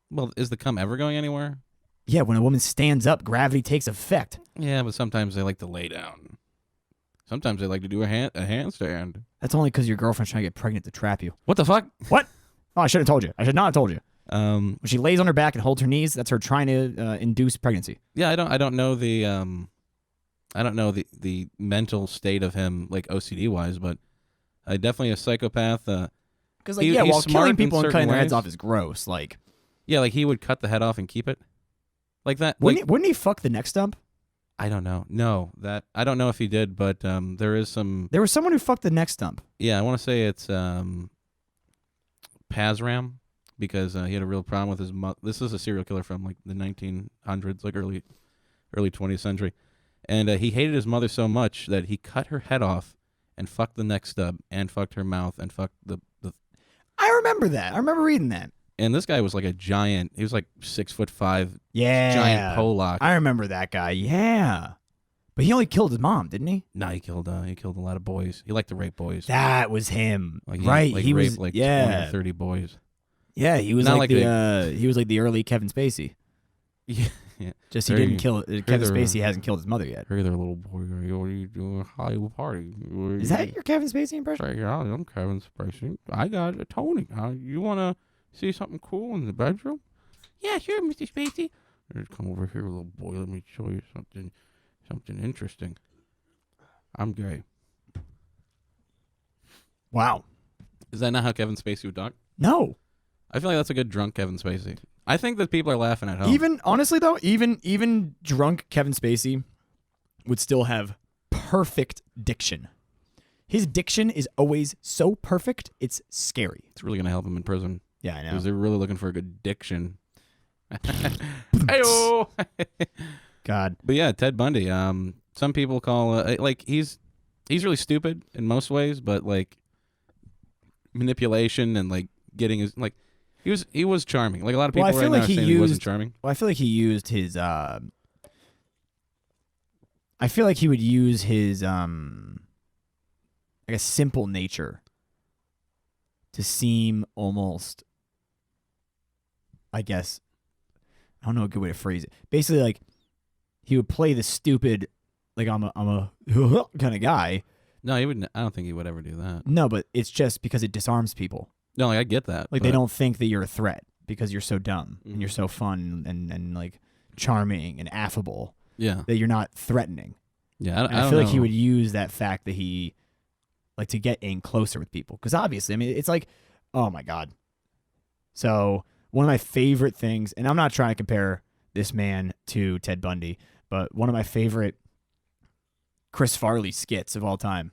Well, is the cum ever going anywhere? Yeah, when a woman stands up, gravity takes effect. Yeah, but sometimes they like to lay down. Sometimes they like to do a handstand. That's only because your girlfriend's trying to get pregnant to trap you. What the fuck? What? Oh, I should have told you. I should not have told you. When she lays on her back and holds her knees, that's her trying to induce pregnancy. Yeah, I don't know the the mental state of him like OCD wise, but definitely a psychopath. Because while killing people and cutting their heads off is gross. Like, yeah, like he would cut the head off and keep it like that. Wouldn't he fuck the neck stump? I don't know. No, that I don't know if he did, but there is some. There was someone who fucked the neck stump. Yeah, I want to say it's Pazram because he had a real problem with his mother. This is a serial killer from like the 1900s, like early 20th century, and he hated his mother so much that he cut her head off and fucked the neck stub and fucked her mouth and fucked the I remember that. I remember reading that. And this guy was like a giant. He was like 6'5". Yeah. Giant Polak. I remember that guy. Yeah. But he only killed his mom, didn't he? No, he killed a lot of boys. He liked to rape boys. That was him. Like right. Like he raped was like 20 yeah. or 30 boys. Yeah, he was Not like like the he was like the early Kevin Spacey. Yeah. Just he didn't kill Kevin Spacey hasn't killed his mother yet. Hey there, little boy. What are you doing? Hollywood party. Is that your Kevin Spacey impression? Say, yeah, I'm Kevin Spacey. I got a Tony. You want to see something cool in the bedroom? Yeah, sure, Mr. Spacey. Just come over here, little boy. Let me show you something interesting. I'm gay. Wow. Is that not how Kevin Spacey would talk? No. I feel like that's a good drunk Kevin Spacey. I think that people are laughing at home. Even honestly though, even drunk Kevin Spacey would still have perfect diction. His diction is always so perfect, it's scary. It's really going to help him in prison. Yeah, I know. Because they're really looking for a good diction. Hey-oh! God. But yeah, Ted Bundy. Some people call like he's really stupid in most ways, but like manipulation and like getting his like he was charming. Like a lot of people Well, I feel right like now are he saying he wasn't charming. Well, I feel like he used his I feel like he would use his like a simple nature to seem almost, I guess, I don't know a good way to phrase it. Basically, like he would play the stupid, like I'm a kind of guy. No, he wouldn't. I don't think he would ever do that. No, but it's just because it disarms people. No, like I get that. Like they don't think that you're a threat because you're so dumb and you're so fun and like charming and affable. Yeah, that you're not threatening. Yeah, I feel like he would use that fact that he like to get in closer with people because obviously, I mean, it's like, oh my God. So one of my favorite things, and I'm not trying to compare this man to Ted Bundy, but one of my favorite Chris Farley skits of all time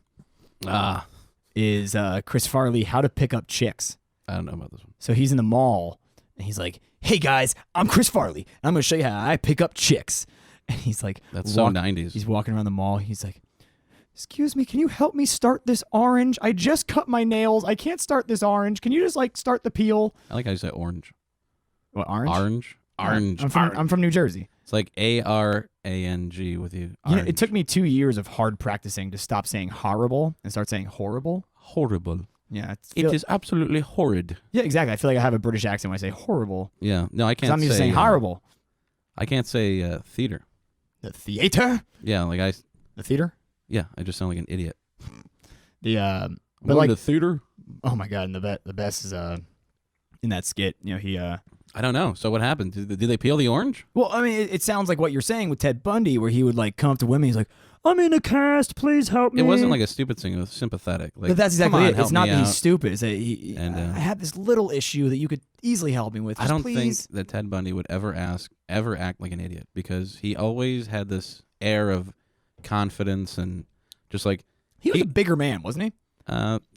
is Chris Farley, How to Pick Up Chicks. I don't know about this one. So he's in the mall and he's like, hey guys, I'm Chris Farley. I'm going to show you how I pick up chicks. And he's like, that's so 90s. He's walking around the mall. He's like, excuse me, can you help me start this orange? I just cut my nails. I can't start this orange. Can you just like start the peel? I like how you say orange. What, orange? Orange. I'm from New Jersey. It's like ARANG with you. You know, it took me 2 years of hard practicing to stop saying horrible and start saying horrible. Horrible. Yeah. It is absolutely horrid. Yeah, exactly. I feel like I have a British accent when I say horrible. Yeah. No, I can't I'm say. just saying horrible. I can't say theater. The theater? Yeah, like The theater? Yeah, I just sound like an idiot. But like the theater. Oh my God! And the best is in that skit. You know, he I don't know. So what happened? Did they peel the orange? Well, I mean, it sounds like what you're saying with Ted Bundy, where he would like come up to women. He's like, "I'm in a cast. Please help me." It wasn't like a stupid thing. It was sympathetic. Like, but that's exactly it. help It's not me that he's out. stupid. It's that I have this little issue that you could easily help me with. I don't please. think that Ted Bundy would ever act like an idiot because he always had this air of confidence and just like he was a bigger man, wasn't he?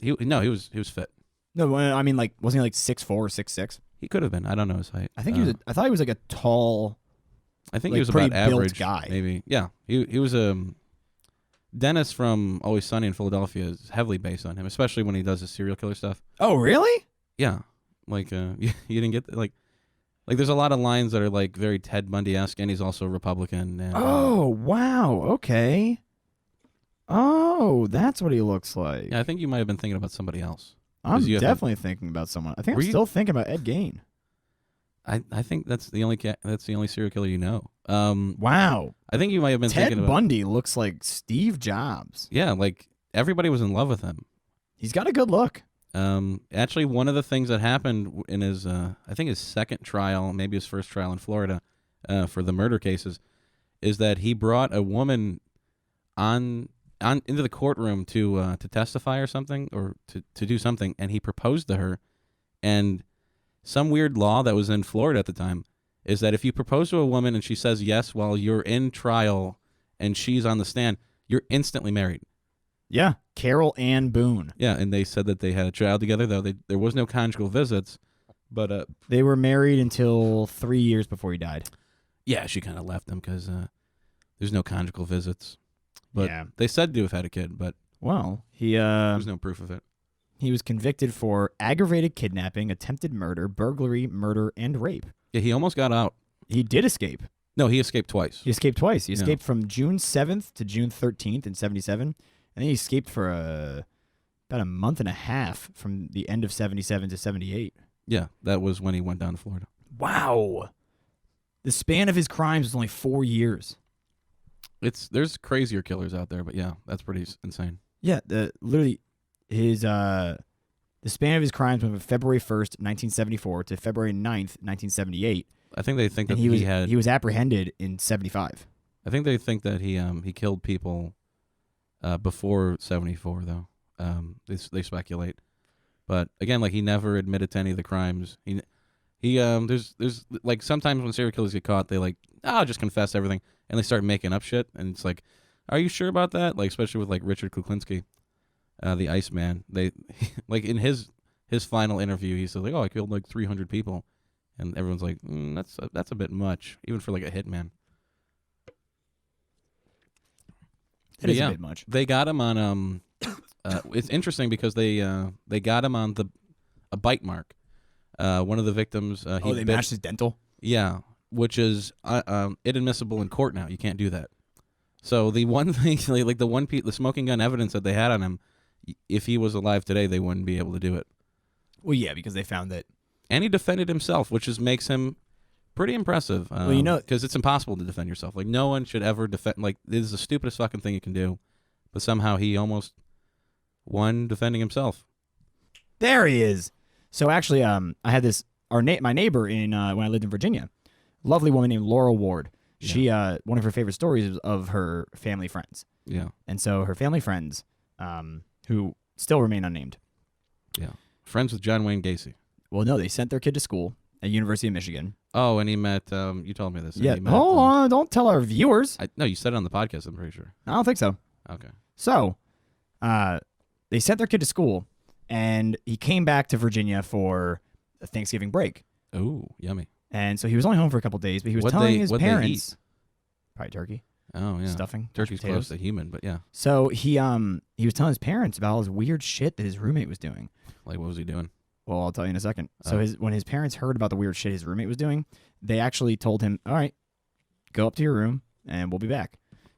He was fit. No, I mean, like, wasn't he like 6'4" or 6'6"? He could have been. I don't know his height. I think he was. I thought he was like a tall. I think like, he was pretty about built average guy. Maybe. Yeah. He was Dennis from Always Sunny in Philadelphia is heavily based on him, especially when he does his serial killer stuff. Oh, really? Yeah. Like you didn't get like there's a lot of lines that are like very Ted Bundy-esque, and he's also a Republican. And, Oh, wow. Okay. Oh, that's what he looks like. yeah, I think you might have been thinking about somebody else. I'm you have definitely thinking about someone. I think Were I'm you- still thinking about Ed Gein. I think that's the only serial killer you know. Wow. I think you might have been Ted thinking about Bundy looks like Steve Jobs. yeah, like everybody was in love with him. He's got a good look. Actually, one of the things that happened in his I think his second trial, maybe his first trial in Florida, for the murder cases, is that he brought a woman on into the courtroom to testify or something or to do something, and he proposed to her, and some weird law that was in Florida at the time is that if you propose to a woman and she says yes while you're in trial and she's on the stand, you're instantly married. Yeah. Carol Ann Boone. Yeah, and they said that they had a child together, though there was no conjugal visits, but They were married until 3 years before he died. yeah, she kind of left him because there's no conjugal visits. But Yeah. they said to have had a kid, but Well, he there's no proof of it. He was convicted for aggravated kidnapping, attempted murder, burglary, murder, and rape. Yeah, he almost got out. He did escape. No, he escaped twice. He escaped twice. He Yeah. escaped from June 7th to June 13th in 77. And then he escaped for about a month and a half from the end of 77 to 78. Yeah, that was when he went down to Florida. Wow. The span of his crimes was only 4 years. There's crazier killers out there, but yeah, that's pretty insane. Yeah, literally his the span of his crimes went from February 1st, 1974 to February 9th, 1978. I think they think that And he was apprehended in 75. I think they think that he killed people before 74 though. They speculate. But again, like he never admitted to any of the crimes. There's like sometimes when serial killers get caught, they like, I'll just confess everything, and they start making up shit, and it's like, are you sure about that? Like especially with like Richard Kuklinski, the Iceman. They like in his final interview, he said like, oh, I killed like 300 people, and everyone's like, that's a bit much, even for like a hitman. That is a bit much. They got him on it's interesting because they got him on a bite mark. One of the victims. They mashed his dental? Yeah, which is inadmissible in court now. You can't do that. So the one thing, like the smoking gun evidence that they had on him, if he was alive today, they wouldn't be able to do it. Well, yeah, because they found that. And he defended himself, which makes him pretty impressive. Because it's impossible to defend yourself. Like no one should ever defend. Like this is the stupidest fucking thing you can do. But somehow he almost won defending himself. There he is. So actually, I had this. My neighbor in when I lived in Virginia, lovely woman named Laurel Ward. Yeah. She one of her favorite stories is of her family friends. Yeah. And so her family friends, who still remain unnamed. Yeah. Friends with John Wayne Gacy. Well, no, they sent their kid to school at University of Michigan. Oh, and he met. You told me this. Yeah. He met, Hold on, don't tell our viewers. No, you said it on the podcast. I'm pretty sure. I don't think so. Okay. So, they sent their kid to school, and he came back to Virginia for a Thanksgiving break. Oh, yummy. And so he was only home for a couple days, but he was What'd telling they- his what'd they parents. eat? Probably turkey, Oh yeah. stuffing, Turkey's potatoes. close to human, but yeah. So he was telling his parents about all this weird shit that his roommate was doing. Like what was he doing? Well, I'll tell you in a second. So Oh. when his parents heard about the weird shit his roommate was doing, they actually told him, "All right, go up to your room, and we'll be back."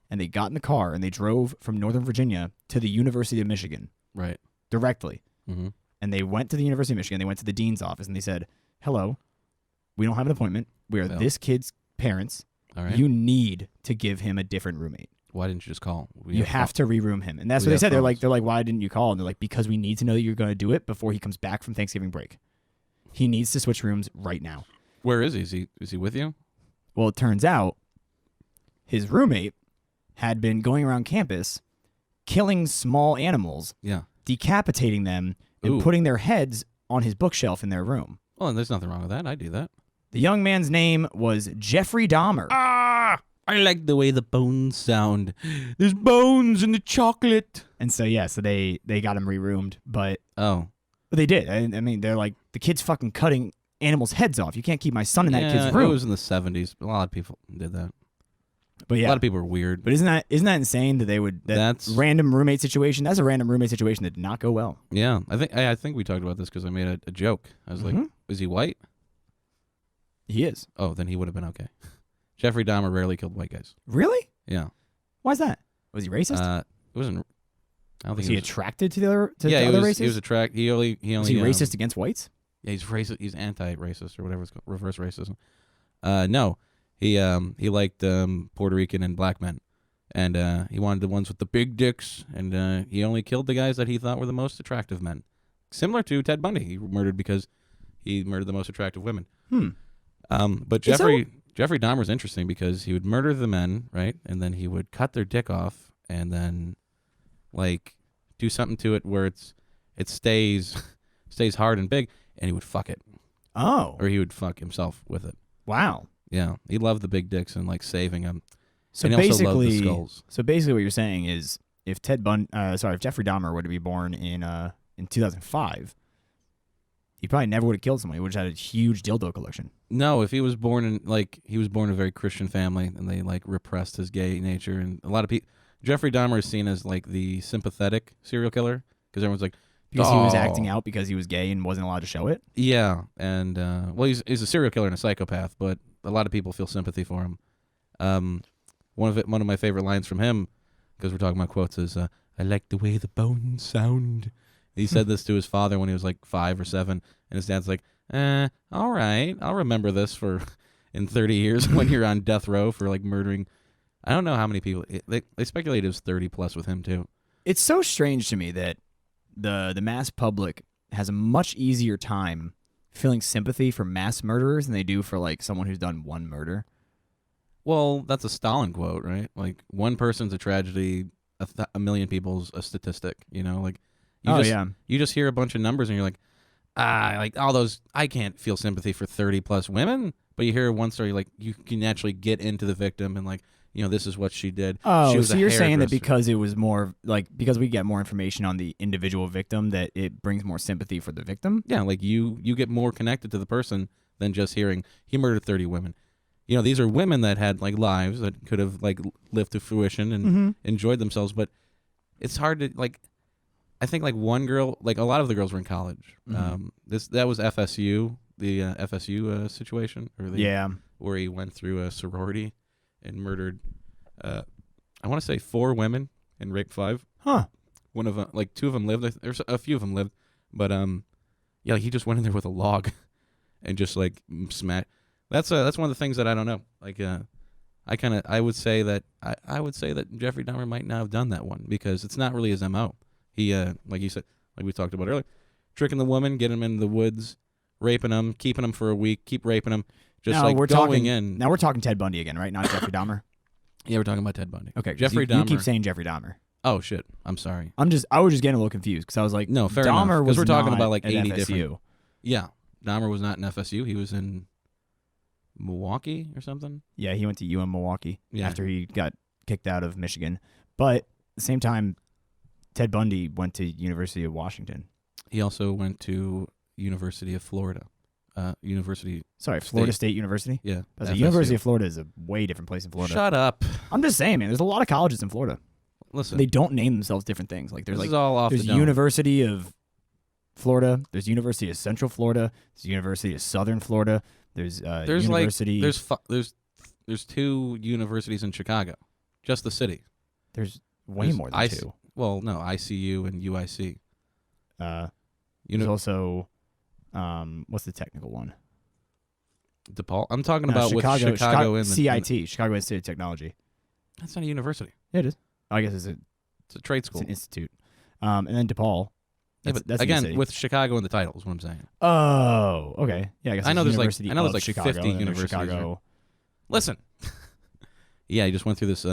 And they got in the car and they drove from Northern Virginia to the University of Michigan Right. directly. Mm-hmm. And they went to the University of Michigan. They went to the dean's office and they said, "Hello, we don't have an appointment. We are Well. this kid's parents. All right. You need to give him a different roommate. Why didn't you just call? You have to re-room him." And that's we what they have said. phones. They're like, "Why didn't you call?" And they're like, "Because we need to know that you're going to do it before he comes back from Thanksgiving break. He needs to switch rooms right now." Where is he? Is he with you? Well, it turns out his roommate had been going around campus killing small animals, Yeah. decapitating them, and Ooh. putting their heads on his bookshelf in their room. Well, and there's nothing wrong with that. I do that. The young man's name was Jeffrey Dahmer. Ah, I like the way the bones sound. There's bones in the chocolate. And so, yeah, so they got him re-roomed, but Oh. they did. I mean, they're like, the kid's fucking cutting animals' heads off. You can't keep my son in that kid's It room. was in the 70s. A lot of people did that. But A yeah, lot of people are weird. but isn't that insane that they would That's- random roommate situation? That's a random roommate situation that did not go well. Yeah, I think we talked about this because I made a joke. I was like, Mhm. "Is he white?" He is. Oh, then he would have been okay. Jeffrey Dahmer rarely killed white guys. Really? Yeah. Why is that? Was he racist? It wasn't. I don't Was think he was. attracted to the other Yeah, to he other was. races? He was attracted. He only. Was he racist against whites? Yeah, he's racist. He's anti-racist or whatever it's called. Reverse racism. No, he liked Puerto Rican and black men, and he wanted the ones with the big dicks, and he only killed the guys that he thought were the most attractive men. Similar to Ted Bundy, he murdered because he murdered the most attractive women. But Is that Jeffrey Dahmer's interesting because he would murder the men, right, and then he would cut their dick off, and then like do something to it where it stays hard and big, and he would fuck it. Oh, Or he would fuck himself with it. wow. Yeah, he loved the big dicks and like saving them. So And he also loved the basically, skulls. what you're saying is, if if Jeffrey Dahmer were to be born in 2005, he probably never would have killed someone. He would have had a huge dildo collection. No, if he was born in a very Christian family, and they like repressed his gay nature, and a lot of people. Jeffrey Dahmer is seen as like the sympathetic serial killer because everyone's like, because he was acting out because he was gay and wasn't allowed to show it. Yeah, and well, he's a serial killer and a psychopath, but a lot of people feel sympathy for him. One of my favorite lines from him, because we're talking about quotes, is "I like the way the bones sound." He said this to his father when he was like 5 or 7, and his dad's like, all right, I'll remember this for in 30 years when you're on death row for like murdering. I don't know how many people. They speculate it was 30 plus with him too. It's so strange to me that the mass public has a much easier time feeling sympathy for mass murderers than they do for like someone who's done one murder. Well, that's a Stalin quote, right? Like, one person's a tragedy, a million people's a statistic. You know, like you just hear a bunch of numbers and you're like, like all those. I can't feel sympathy for 30 plus women, but you hear one story like you can actually get into the victim and like, you know, this is what she did. Oh, she was so a you're saying that hairdresser. because it was more like because we get more information on the individual victim that it brings more sympathy for the victim? Yeah, like you get more connected to the person than just hearing he murdered 30 women. You know, these are women that had like lives that could have like lived to fruition and enjoyed themselves, but it's hard to like. I think like one girl, like a lot of the girls were in college. That was FSU, the FSU situation, or where he went through a sorority and murdered, I want to say 4 women and raped 5. Huh. One of them, like 2 of them lived. There's a few of them lived, but yeah, he just went in there with a log and just like smacked. That's one of the things that I don't know. Like I would say that Jeffrey Dahmer might not have done that one because it's not really his MO. He like you said, like we talked about earlier, tricking the woman, getting him in the woods, raping him, keeping him for a week, keep raping him, just now like we're going talking, in. Now we're talking Ted Bundy again, right? Not Jeffrey Dahmer. Yeah, we're talking about Ted Bundy. Okay, Jeffrey you Dahmer. keep saying Jeffrey Dahmer. Oh shit, I'm sorry. I was just getting a little confused because I was like, No, fair Dahmer enough. was Because we're talking not about like at 80 FSU. different. Yeah, Dahmer was not in FSU. He was in Milwaukee or something. Yeah, he went to Milwaukee Yeah. after he got kicked out of Michigan. But at the same time, Ted Bundy went to University of Washington. He also went to University of Florida. Florida State University? Yeah. The FSU. University of Florida is a way different place in Florida. Shut up. I'm just saying, man. There's a lot of colleges in Florida. Listen. They don't name themselves different things. Like This is all off there's the dome. University of Florida. There's University of Central Florida. There's University of Southern Florida. There's University. There's 2 universities in Chicago, just the city. There's way more than 2. Well, no, ICU and UIC. There's also, what's the technical one? DePaul. I'm talking No, about Chicago, with Chicago in the CIT, Chicago Institute of Technology. That's not a university. Yeah, it is. I guess it's It's a trade it's school. an institute. And then DePaul. Yeah, That's but in the again, city. with Chicago in the title is what I'm saying. Oh, okay. Yeah, I guess I know there's there's University like of Chicago, 50 and then there's universities. Chicago. Listen. Yeah, he just went through this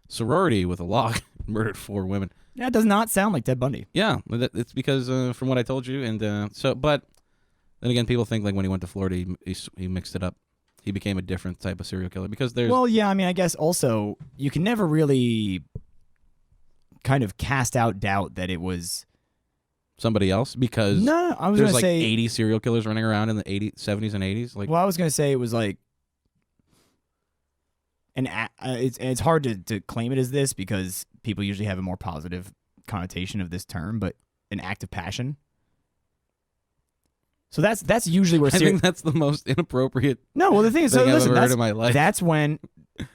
sorority with a log, murdered 4 women. Yeah, it does not sound like Ted Bundy. Yeah, it's because from what I told you, and but then again, people think like when he went to Florida, he mixed it up. He became a different type of serial killer because there's. Well, yeah, I mean, I guess also you can never really kind of cast out doubt that it was somebody else because no. I was there's gonna like say 80 serial killers running around in the 70s and 80s. Like, well, I was gonna say it was like, and it's hard to claim it as this because people usually have a more positive connotation of this term, but an act of passion. So that's usually where I think that's the most inappropriate. No, well the thing is, thing so I've listen, ever heard that's, in my life. that's when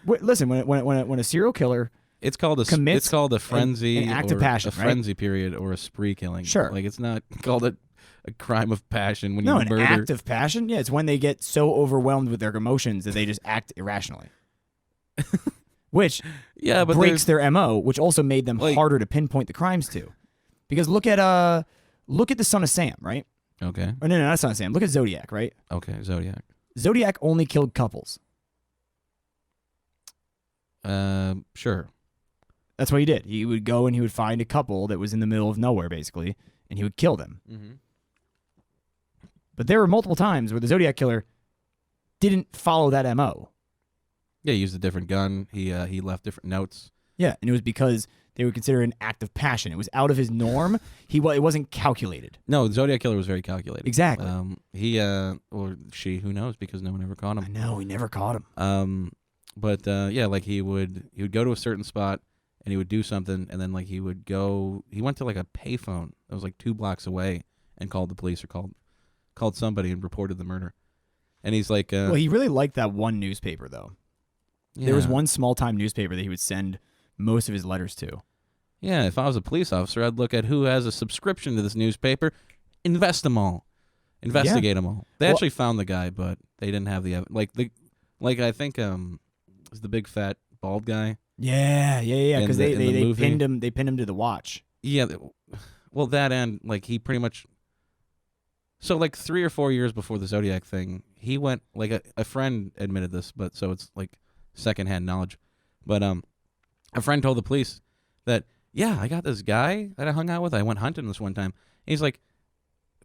listen when a serial killer It's called a commits frenzy, an act or of passion, a frenzy period, or a spree killing. Sure. Like it's not called a crime of passion when no you an murder. act of passion. Yeah, it's when they get so overwhelmed with their emotions that they just act irrationally, which Yeah, but breaks their MO, which also made them like- harder to pinpoint the crimes to. Because look at the Son of Sam, right? Okay. Or no, not Son of Sam. Look at Zodiac, right? Okay. Zodiac. Zodiac only killed couples. Sure. That's what he did. He would go and he would find a couple that was in the middle of nowhere, basically, and he would kill them. Mm-hmm. But there were multiple times where the Zodiac killer didn't follow that MO. Yeah, he used a different gun. He left different notes. Yeah, and it was because they would consider it an act of passion. It was out of his norm. It wasn't calculated. No, the Zodiac killer was very calculated. Exactly. He or she, who knows, because no one ever caught him. I know, we never caught him. But yeah, like he would go to a certain spot and he would do something, and then like he went to like a payphone that was like 2 blocks away and called the police or called somebody and reported the murder. And he's like, well, he really liked that one newspaper though. yeah. There was one small time newspaper that he would send most of his letters to. Yeah, if I was a police officer, I'd look at who has a subscription to this newspaper, investigate them all. They actually found the guy, but they didn't have the I think was the big fat bald guy. Yeah, because in the they movie. pinned him. They pinned him to the watch. Yeah, well, that and like he pretty much. So like 3 or 4 years before the Zodiac thing, he went like a friend admitted this, but so it's like secondhand knowledge. But a friend told the police that, yeah, I got this guy that I hung out with. I went hunting this one time. And he's like,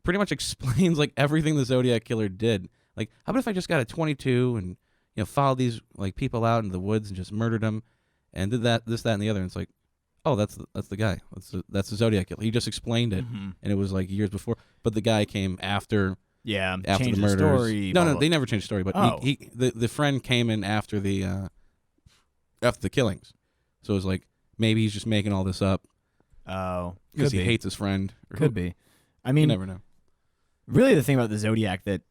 pretty much explains like everything the Zodiac killer did. Like, how about if I just got a 22 and followed these like people out in the woods and just murdered them and did that, this, that, and the other. And it's like, oh, that's the guy. That's the Zodiac killer. He just explained it, and it was like years before. But the guy came after. Yeah, after change the the murders. story. No, they never changed the story. But Oh. the friend came in after the killings. So it was like maybe he's just making all this up Oh, because could he be. hates his friend. Or Could be. I You mean, never know. really, the thing about the Zodiac that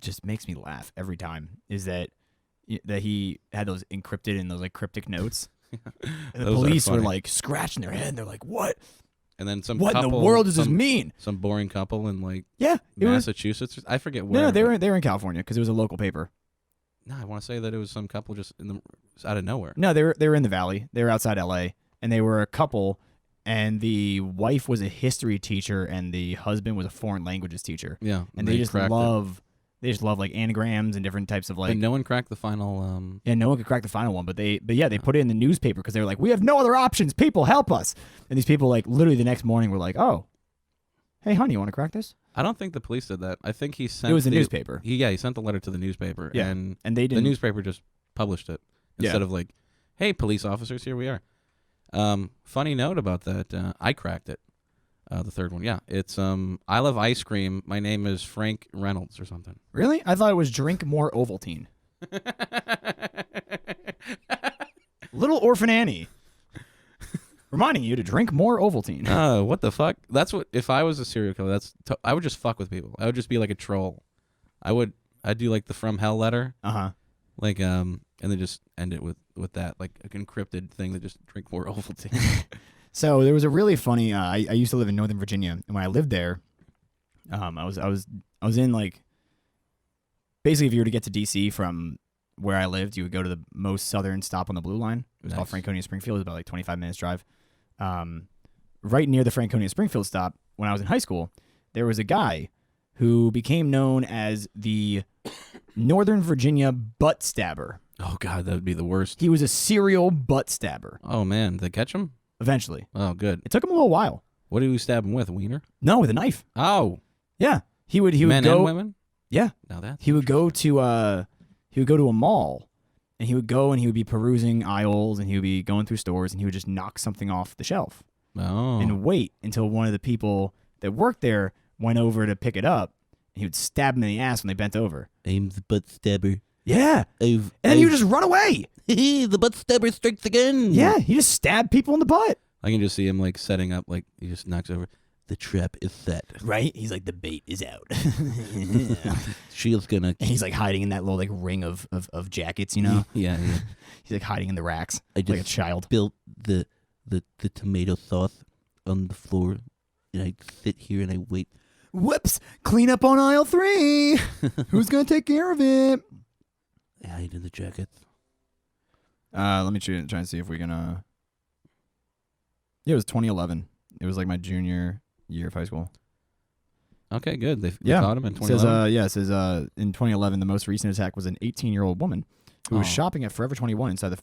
just makes me laugh every time is that he had those encrypted and those like cryptic notes, and the Those are police were funny. like scratching their head. And they're like, "What? And then some What in couple, the world does this some- mean?" Some boring couple in like Yeah, it was. Massachusetts. I forget where. No, they but- were in California because it was a local paper. No, I want to say that it was some couple just out of nowhere. No, they were in the valley. They were outside L.A. and they were a couple. And the wife was a history teacher, and the husband was a foreign languages teacher. Yeah, And they just cracked it. love like anagrams and different types of like. But no one cracked the final. Yeah, no one could crack the final one, but they put it in the newspaper because they were like, we have no other options. People, help us! And these people like literally the next morning were like, oh, hey honey, you want to crack this? I don't think the police did that. I think he sent. It was the newspaper. He sent the letter to the newspaper. Yeah, and they the didn't. newspaper just published it instead of like, hey, police officers, here we are. Funny note about that. I cracked it. The third one. Yeah. It's I love ice cream. My name is Frank Reynolds or something. Really? I thought it was drink more Ovaltine. Little Orphan Annie. Reminding you to drink more Ovaltine. What the fuck? That's what, if I was a serial killer, I would just fuck with people. I would just be like a troll. I'd do like the From Hell letter. Uh-huh. Like, and then just end it with that, like a encrypted thing that just drink more Ovaltine. So there was a really funny. I used to live in Northern Virginia, and when I lived there, I was in like. Basically, if you were to get to DC from where I lived, you would go to the most southern stop on the Blue Line. It was called Franconia Springfield. It was about like 25 minutes drive. Right near the Franconia Springfield stop, when I was in high school, there was a guy who became known as the Northern Virginia butt stabber. Oh God, that would be the worst. He was a serial butt stabber. Oh man, did they catch him? Eventually, Oh good. it took him a little while. What did we stab him with? A wiener? No, with a knife. Oh, Yeah, he would men go. and women. Yeah, Now that he would go to a mall, and he would be perusing aisles, and he would be going through stores, and he would just knock something off the shelf Oh, and wait until one of the people that worked there went over to pick it up, and he would stab him in the ass when they bent over. I'm the butt stabber. Yeah, and then he would just run away. The butt stabber strikes again. Yeah, he just stabbed people in the butt. I can just see him like setting up, like he just knocks over. The trap is set. Right? He's like, the bait is out. She's gonna. And he's like hiding in that little like ring of jackets, you know? Yeah. He's like hiding in the racks I like a just child. built the tomato sauce on the floor, and I sit here and I wait. Whoops! Clean up on aisle 3. Who's gonna take care of it? I hide in the jackets. Let me try and see if we can. Yeah, it was 2011. It was like my junior year of high school. Okay, good. They Yeah. caught him in It says, 2011. it says in 2011, the most recent attack was an 18-year-old woman who was Oh. shopping at Forever 21 inside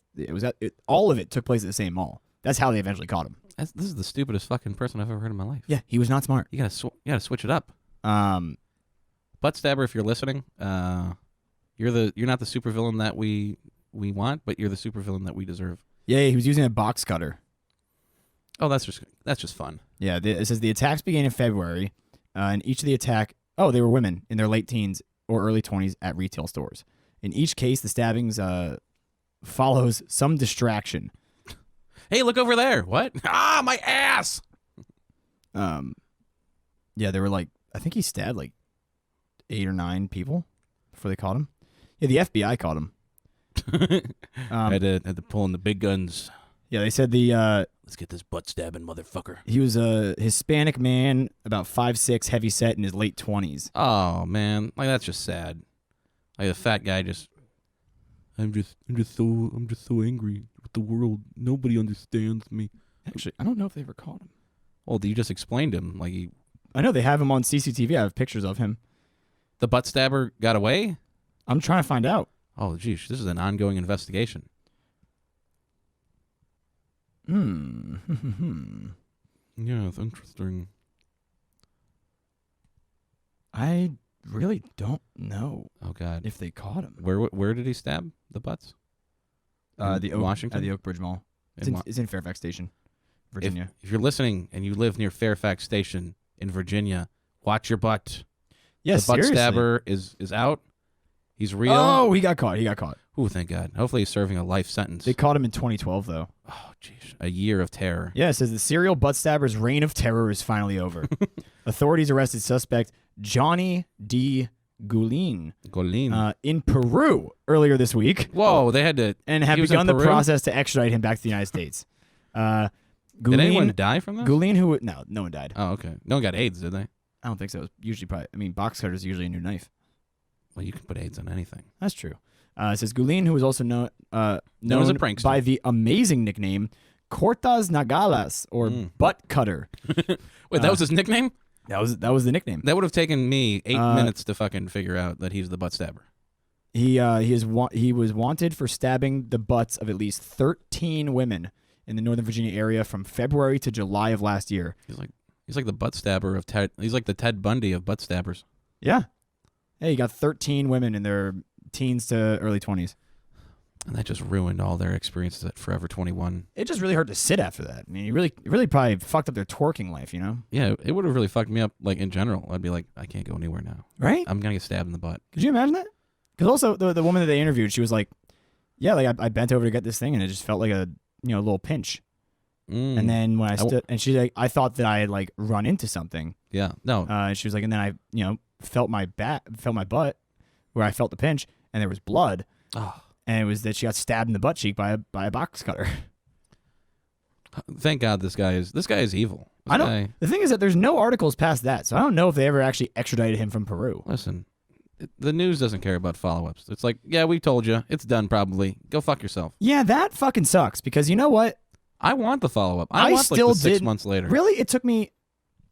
all of it took place at the same mall. That's how they eventually caught him. This is the stupidest fucking person I've ever heard in my life. Yeah, he was not smart. You gotta switch it up. Butt Stabber, if you're listening, you're not the supervillain that we want, but you're the supervillain that we deserve. Yeah, he was using a box cutter. Oh, that's just fun. Yeah, it says the attacks began in February, and each of the attack. Oh, they were women in their late teens or early 20s at retail stores. In each case, the stabbings follows some distraction. Hey, look over there. What? Ah, my ass. Yeah, they were like, I think he stabbed like 8 or 9 people before they caught him. Yeah, the FBI caught him. Had to pull in the big guns. Yeah, they said the Let's get this butt stabbing motherfucker. he was a Hispanic man, about 5'6", heavy set, in his late 20s. Oh man, like that's just sad. Like the fat guy just. I'm just so angry with the world. Nobody understands me. Actually, I don't know if they ever caught him. Well, you just explained him. Like I know they have him on CCTV. I have pictures of him. the butt stabber got away. I'm trying to find out. Oh, geez, this is an ongoing investigation. Hmm. Yeah, it's interesting. I really don't know Oh God, if they caught him. where did he stab the butts? In The Oak, Washington? at the Oak Bridge Mall. It's in Fairfax Station, Virginia. If you're listening and you live near Fairfax Station in Virginia, watch your butt. Yes, The butt seriously. stabber is out. He's real. Oh, he got caught. He got caught. Ooh, thank God. Hopefully he's serving a life sentence. They caught him in 2012, though. Oh, jeez. A year of terror. Yeah, it says the serial butt stabber's reign of terror is finally over. Authorities arrested suspect Johnny D. Gulin Golin. in Peru earlier this week. Whoa, they had to. And have he was in begun the Peru? process to extradite him back to the United States. Did Gulin, anyone die from this? Gulin, no one died. Oh, okay. No one got AIDS, did they? I don't think so. It was usually probably, box cutter is usually a new knife. Well, you can put AIDS on anything. That's true. It says Gulin, who was also known Known as a known prankster. by the amazing nickname Cortas Nagalas, or Butt Cutter. Wait, that was his nickname? That was the nickname. That would have taken me 8 minutes to fucking figure out that he's the butt stabber. He was wanted for stabbing the butts of at least 13 women in the Northern Virginia area from February to July of last year. He's like the butt stabber of Ted. He's like the Ted Bundy of butt stabbers. Yeah. Hey, he got 13 women in their teens to early 20s. And that just ruined all their experiences at Forever 21. It just really hurt to sit after that. I mean, it really probably fucked up their twerking life, you know? Yeah, it would have really fucked me up, like, in general. I'd be like, I can't go anywhere now. Right? I'm going to get stabbed in the butt. Could you imagine that? Because also, the woman that they interviewed, she was like, yeah, like I bent over to get this thing, and it just felt like a little pinch. And then when I stood, and she's like, I thought that I had like run into something. Yeah, no. And she was like, and then I, felt my butt, where I felt the pinch, and there was blood. Oh. And it was that she got stabbed in the butt cheek by a box cutter. Thank God this guy is evil. I don't. The thing is that there's no articles past that, so I don't know if they ever actually extradited him from Peru. Listen, the news doesn't care about follow-ups. It's like, yeah, we told you. It's done probably. Go fuck yourself. Yeah, that fucking sucks, because you know what? I want the follow-up. I want still like the 6 didn't- months later. Really? It took me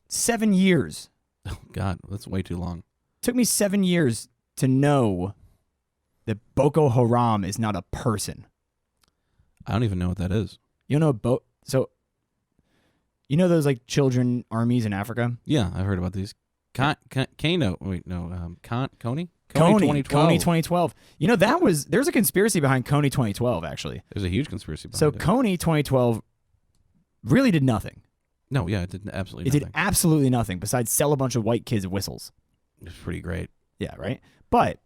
7 years. Oh, God, that's way too long. It took me 7 years to know that Boko Haram is not a person. I don't even know what that is. You know so you know those like children armies in Africa? Yeah, I've heard about these. Kano. Wait, no. Coney? Coney 2012. You know, there's a conspiracy behind Coney 2012, actually. There's a huge conspiracy behind So it. Coney 2012 really did nothing. No, yeah, it did absolutely It nothing. did absolutely nothing besides sell a bunch of white kids whistles. It's pretty great. Yeah, right? But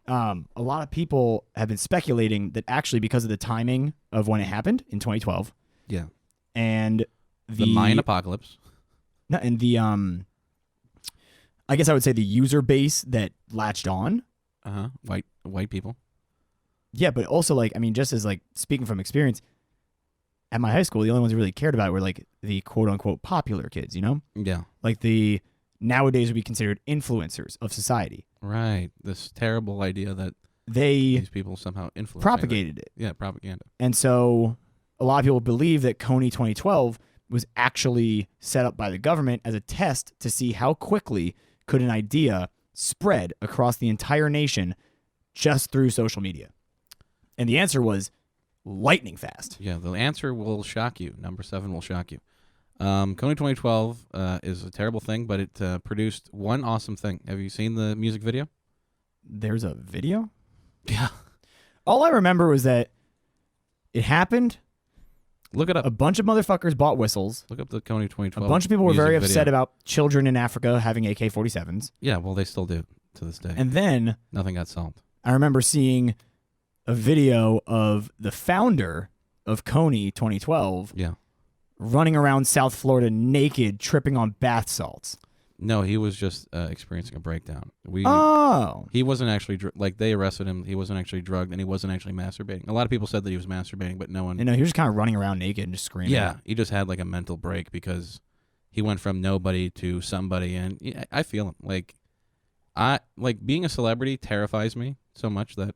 a lot of people have been speculating that actually because of the timing of when it happened in 2012 Yeah. and The Mayan apocalypse. no, and the I guess I would say the user base that latched on. Uh-huh. White people. Yeah, but also like, I mean, just as like speaking from experience, at my high school, the only ones who really cared about it were like the quote unquote popular kids, you know? Yeah. Like the nowadays would be considered influencers of society. Right. This terrible idea that They these people somehow influence. propagated it. Yeah, propaganda. And so a lot of people believe that Coney 2012 was actually set up by the government as a test to see how quickly could an idea spread across the entire nation just through social media. And the answer was lightning fast. Yeah, the answer will shock you. Number 7 will shock you. Coney 2012 is a terrible thing, but it produced one awesome thing. Have you seen the music video? There's a video? Yeah. All I remember was that it happened. Look it up. A bunch of motherfuckers bought whistles. Look up the Coney 2012. A bunch of people were music very video. upset about children in Africa having AK-47s. Yeah, well, they still do to this day. And then Nothing got solved. I remember seeing a video of the founder of Coney 2012 Yeah. running around South Florida naked, tripping on bath salts. No, he was just experiencing a breakdown. He wasn't actually they arrested him. He wasn't actually drugged, and he wasn't actually masturbating. A lot of people said that he was masturbating, but no one. You know, he was just kind of running around naked and just screaming. Yeah, he just had like a mental break because he went from nobody to somebody, and yeah, I feel him. Like being a celebrity terrifies me so much that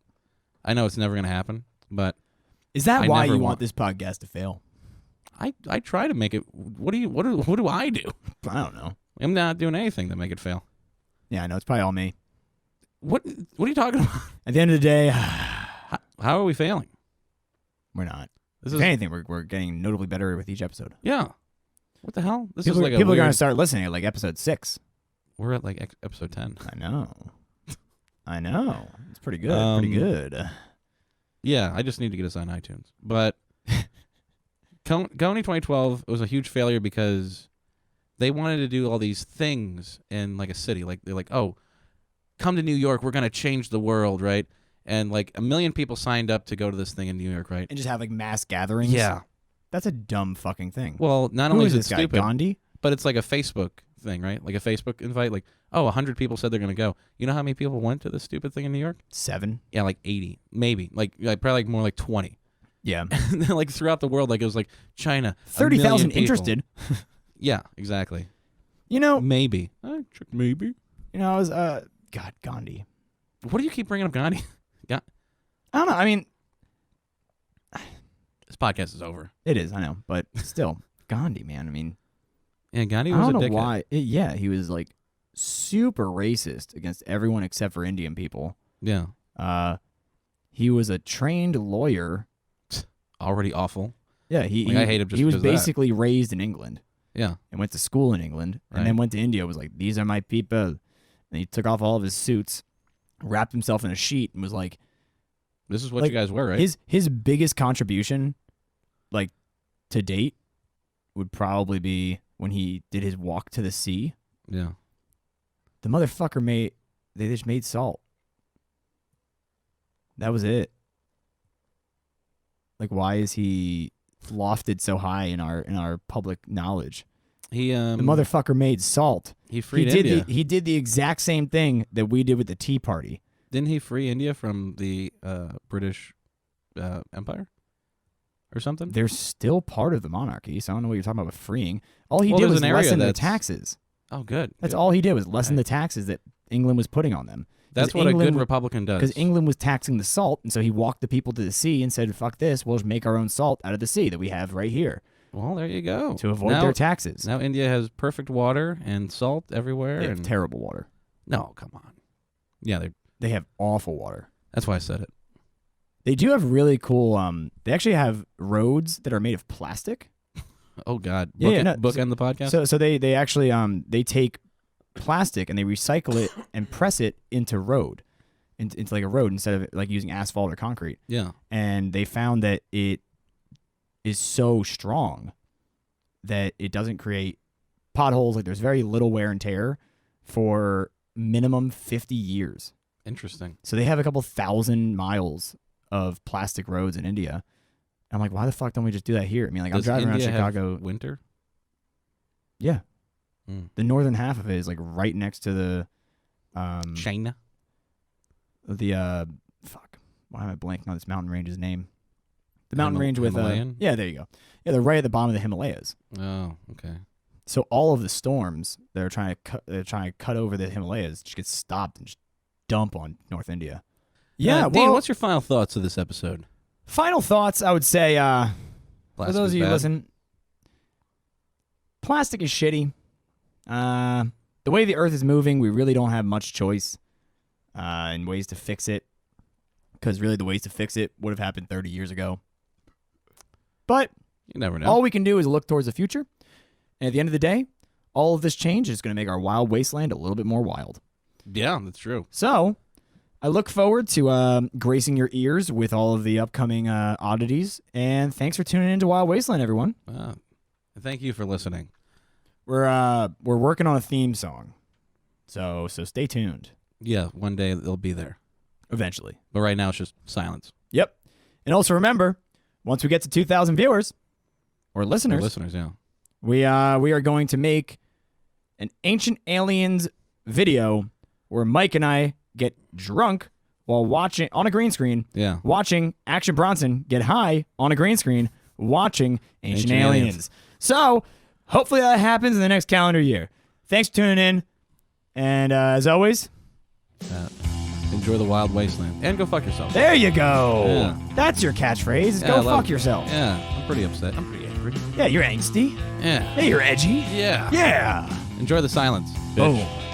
I know it's never gonna happen. But is that why you want this podcast to fail? I try to make it. What do I do? I don't know. I'm not doing anything to make it fail. Yeah, I know. It's probably all me. What are you talking about? At the end of the day, how are we failing? We're not. If anything, we're getting notably better with each episode. Yeah. What the hell? People are going to start listening at like episode 6. We're at like episode 10. I know. It's pretty good. Pretty good. Yeah, I just need to get us on iTunes. But Coney 2012 was a huge failure because they wanted to do all these things in like a city. Like they're like, oh, come to New York. We're going to change the world, right? And like 1 million people signed up to go to this thing in New York, right? And just have like mass gatherings? Yeah. That's a dumb fucking thing. Well, not only is it this guy, stupid, Gandhi? but it's like a Facebook thing, right? Like a Facebook invite. Like, oh, 100 people said they're going to go. You know how many people went to this stupid thing in New York? 7. Yeah, like 80, maybe. Like probably like more like 20. Yeah. And then like throughout the world, like it was like China, 30,000 interested. Yeah, exactly. You know, maybe. Maybe. You know, I was God, Gandhi. What do you keep bringing up, Gandhi? Yeah. I don't know. I mean, this podcast is over. It is, I know, but still, Gandhi, man. I mean, yeah, Gandhi I was don't a know dickhead. why. Yeah, he was like super racist against everyone except for Indian people. Yeah. He was a trained lawyer. Already awful. Yeah, I hate him just he was because of that. basically raised in England. Yeah. And went to school in England, and then went to India. Was like, these are my people. And he took off all of his suits, wrapped himself in a sheet, and was like, this is what you guys were, right? His biggest contribution, like, to date, would probably be when he did his walk to the sea. Yeah. The motherfucker they just made salt. That was it. Like, why is he lofted so high in our public knowledge? The motherfucker made salt. He freed India. He did the exact same thing that we did with the Tea Party. Didn't he free India from the British Empire or something? They're still part of the monarchy, so I don't know what you're talking about with freeing. All he did there's was an area lessen the that's- taxes. Oh, good. That's good. all he did was lessen the taxes that England was putting on them. That's what a good Republican does. Because England was taxing the salt, and so he walked the people to the sea and said, fuck this, we'll just make our own salt out of the sea that we have right here. Well, there you go. To avoid their taxes. Now India has perfect water and salt everywhere. They have terrible water. No, come on. Yeah, they have awful water. That's why I said it. They do have really cool, they actually have roads that are made of plastic. Oh, God. Bookend the podcast? So they actually, they take plastic and they recycle it and press it into like a road instead of like using asphalt or concrete. Yeah. And they found that it is so strong that it doesn't create potholes. Like, there's very little wear and tear for minimum 50 years. Interesting. So they have a couple 1,000 miles of plastic roads in India. I'm like, why the fuck don't we just do that here? I mean, like, I'm driving around Chicago. Have winter? Yeah. Mm. The northern half of it is like right next to the China. The fuck. Why am I blanking on this mountain range's name? The mountain range with Himalayan? yeah, there you go. Yeah, they're right at the bottom of the Himalayas. Oh, okay. So all of the storms that are trying to cut over the Himalayas just get stopped and just dump on North India. Yeah, Dean, what's your final thoughts of this episode? Final thoughts, I would say, for those of you who listen, plastic is shitty. The way the Earth is moving, we really don't have much choice in ways to fix it, because really the ways to fix it would have happened 30 years ago. But you never know. All we can do is look towards the future, and at the end of the day, all of this change is going to make our wild wasteland a little bit more wild. Yeah, that's true. So I look forward to gracing your ears with all of the upcoming oddities, and thanks for tuning into Wild Wasteland, everyone. Thank you for listening. We're working on a theme song, so stay tuned. Yeah, one day it'll be there. Eventually. But right now it's just silence. Yep. And also remember, once we get to 2,000 viewers or Our listeners, yeah. we are going to make an Ancient Aliens video where Mike and I get drunk while watching on a green screen, Yeah. watching Action Bronson get high on a green screen, watching Ancient Aliens. So hopefully that happens in the next calendar year. Thanks for tuning in, and as always, Enjoy the wild wasteland. And go fuck yourself. there you go. Yeah. That's your catchphrase. Is Yeah, go I love fuck it. yourself. Yeah. I'm pretty upset. I'm pretty angry. Yeah, you're angsty. Yeah. Yeah, you're edgy. Yeah. Yeah. Enjoy the silence. bitch. Boom.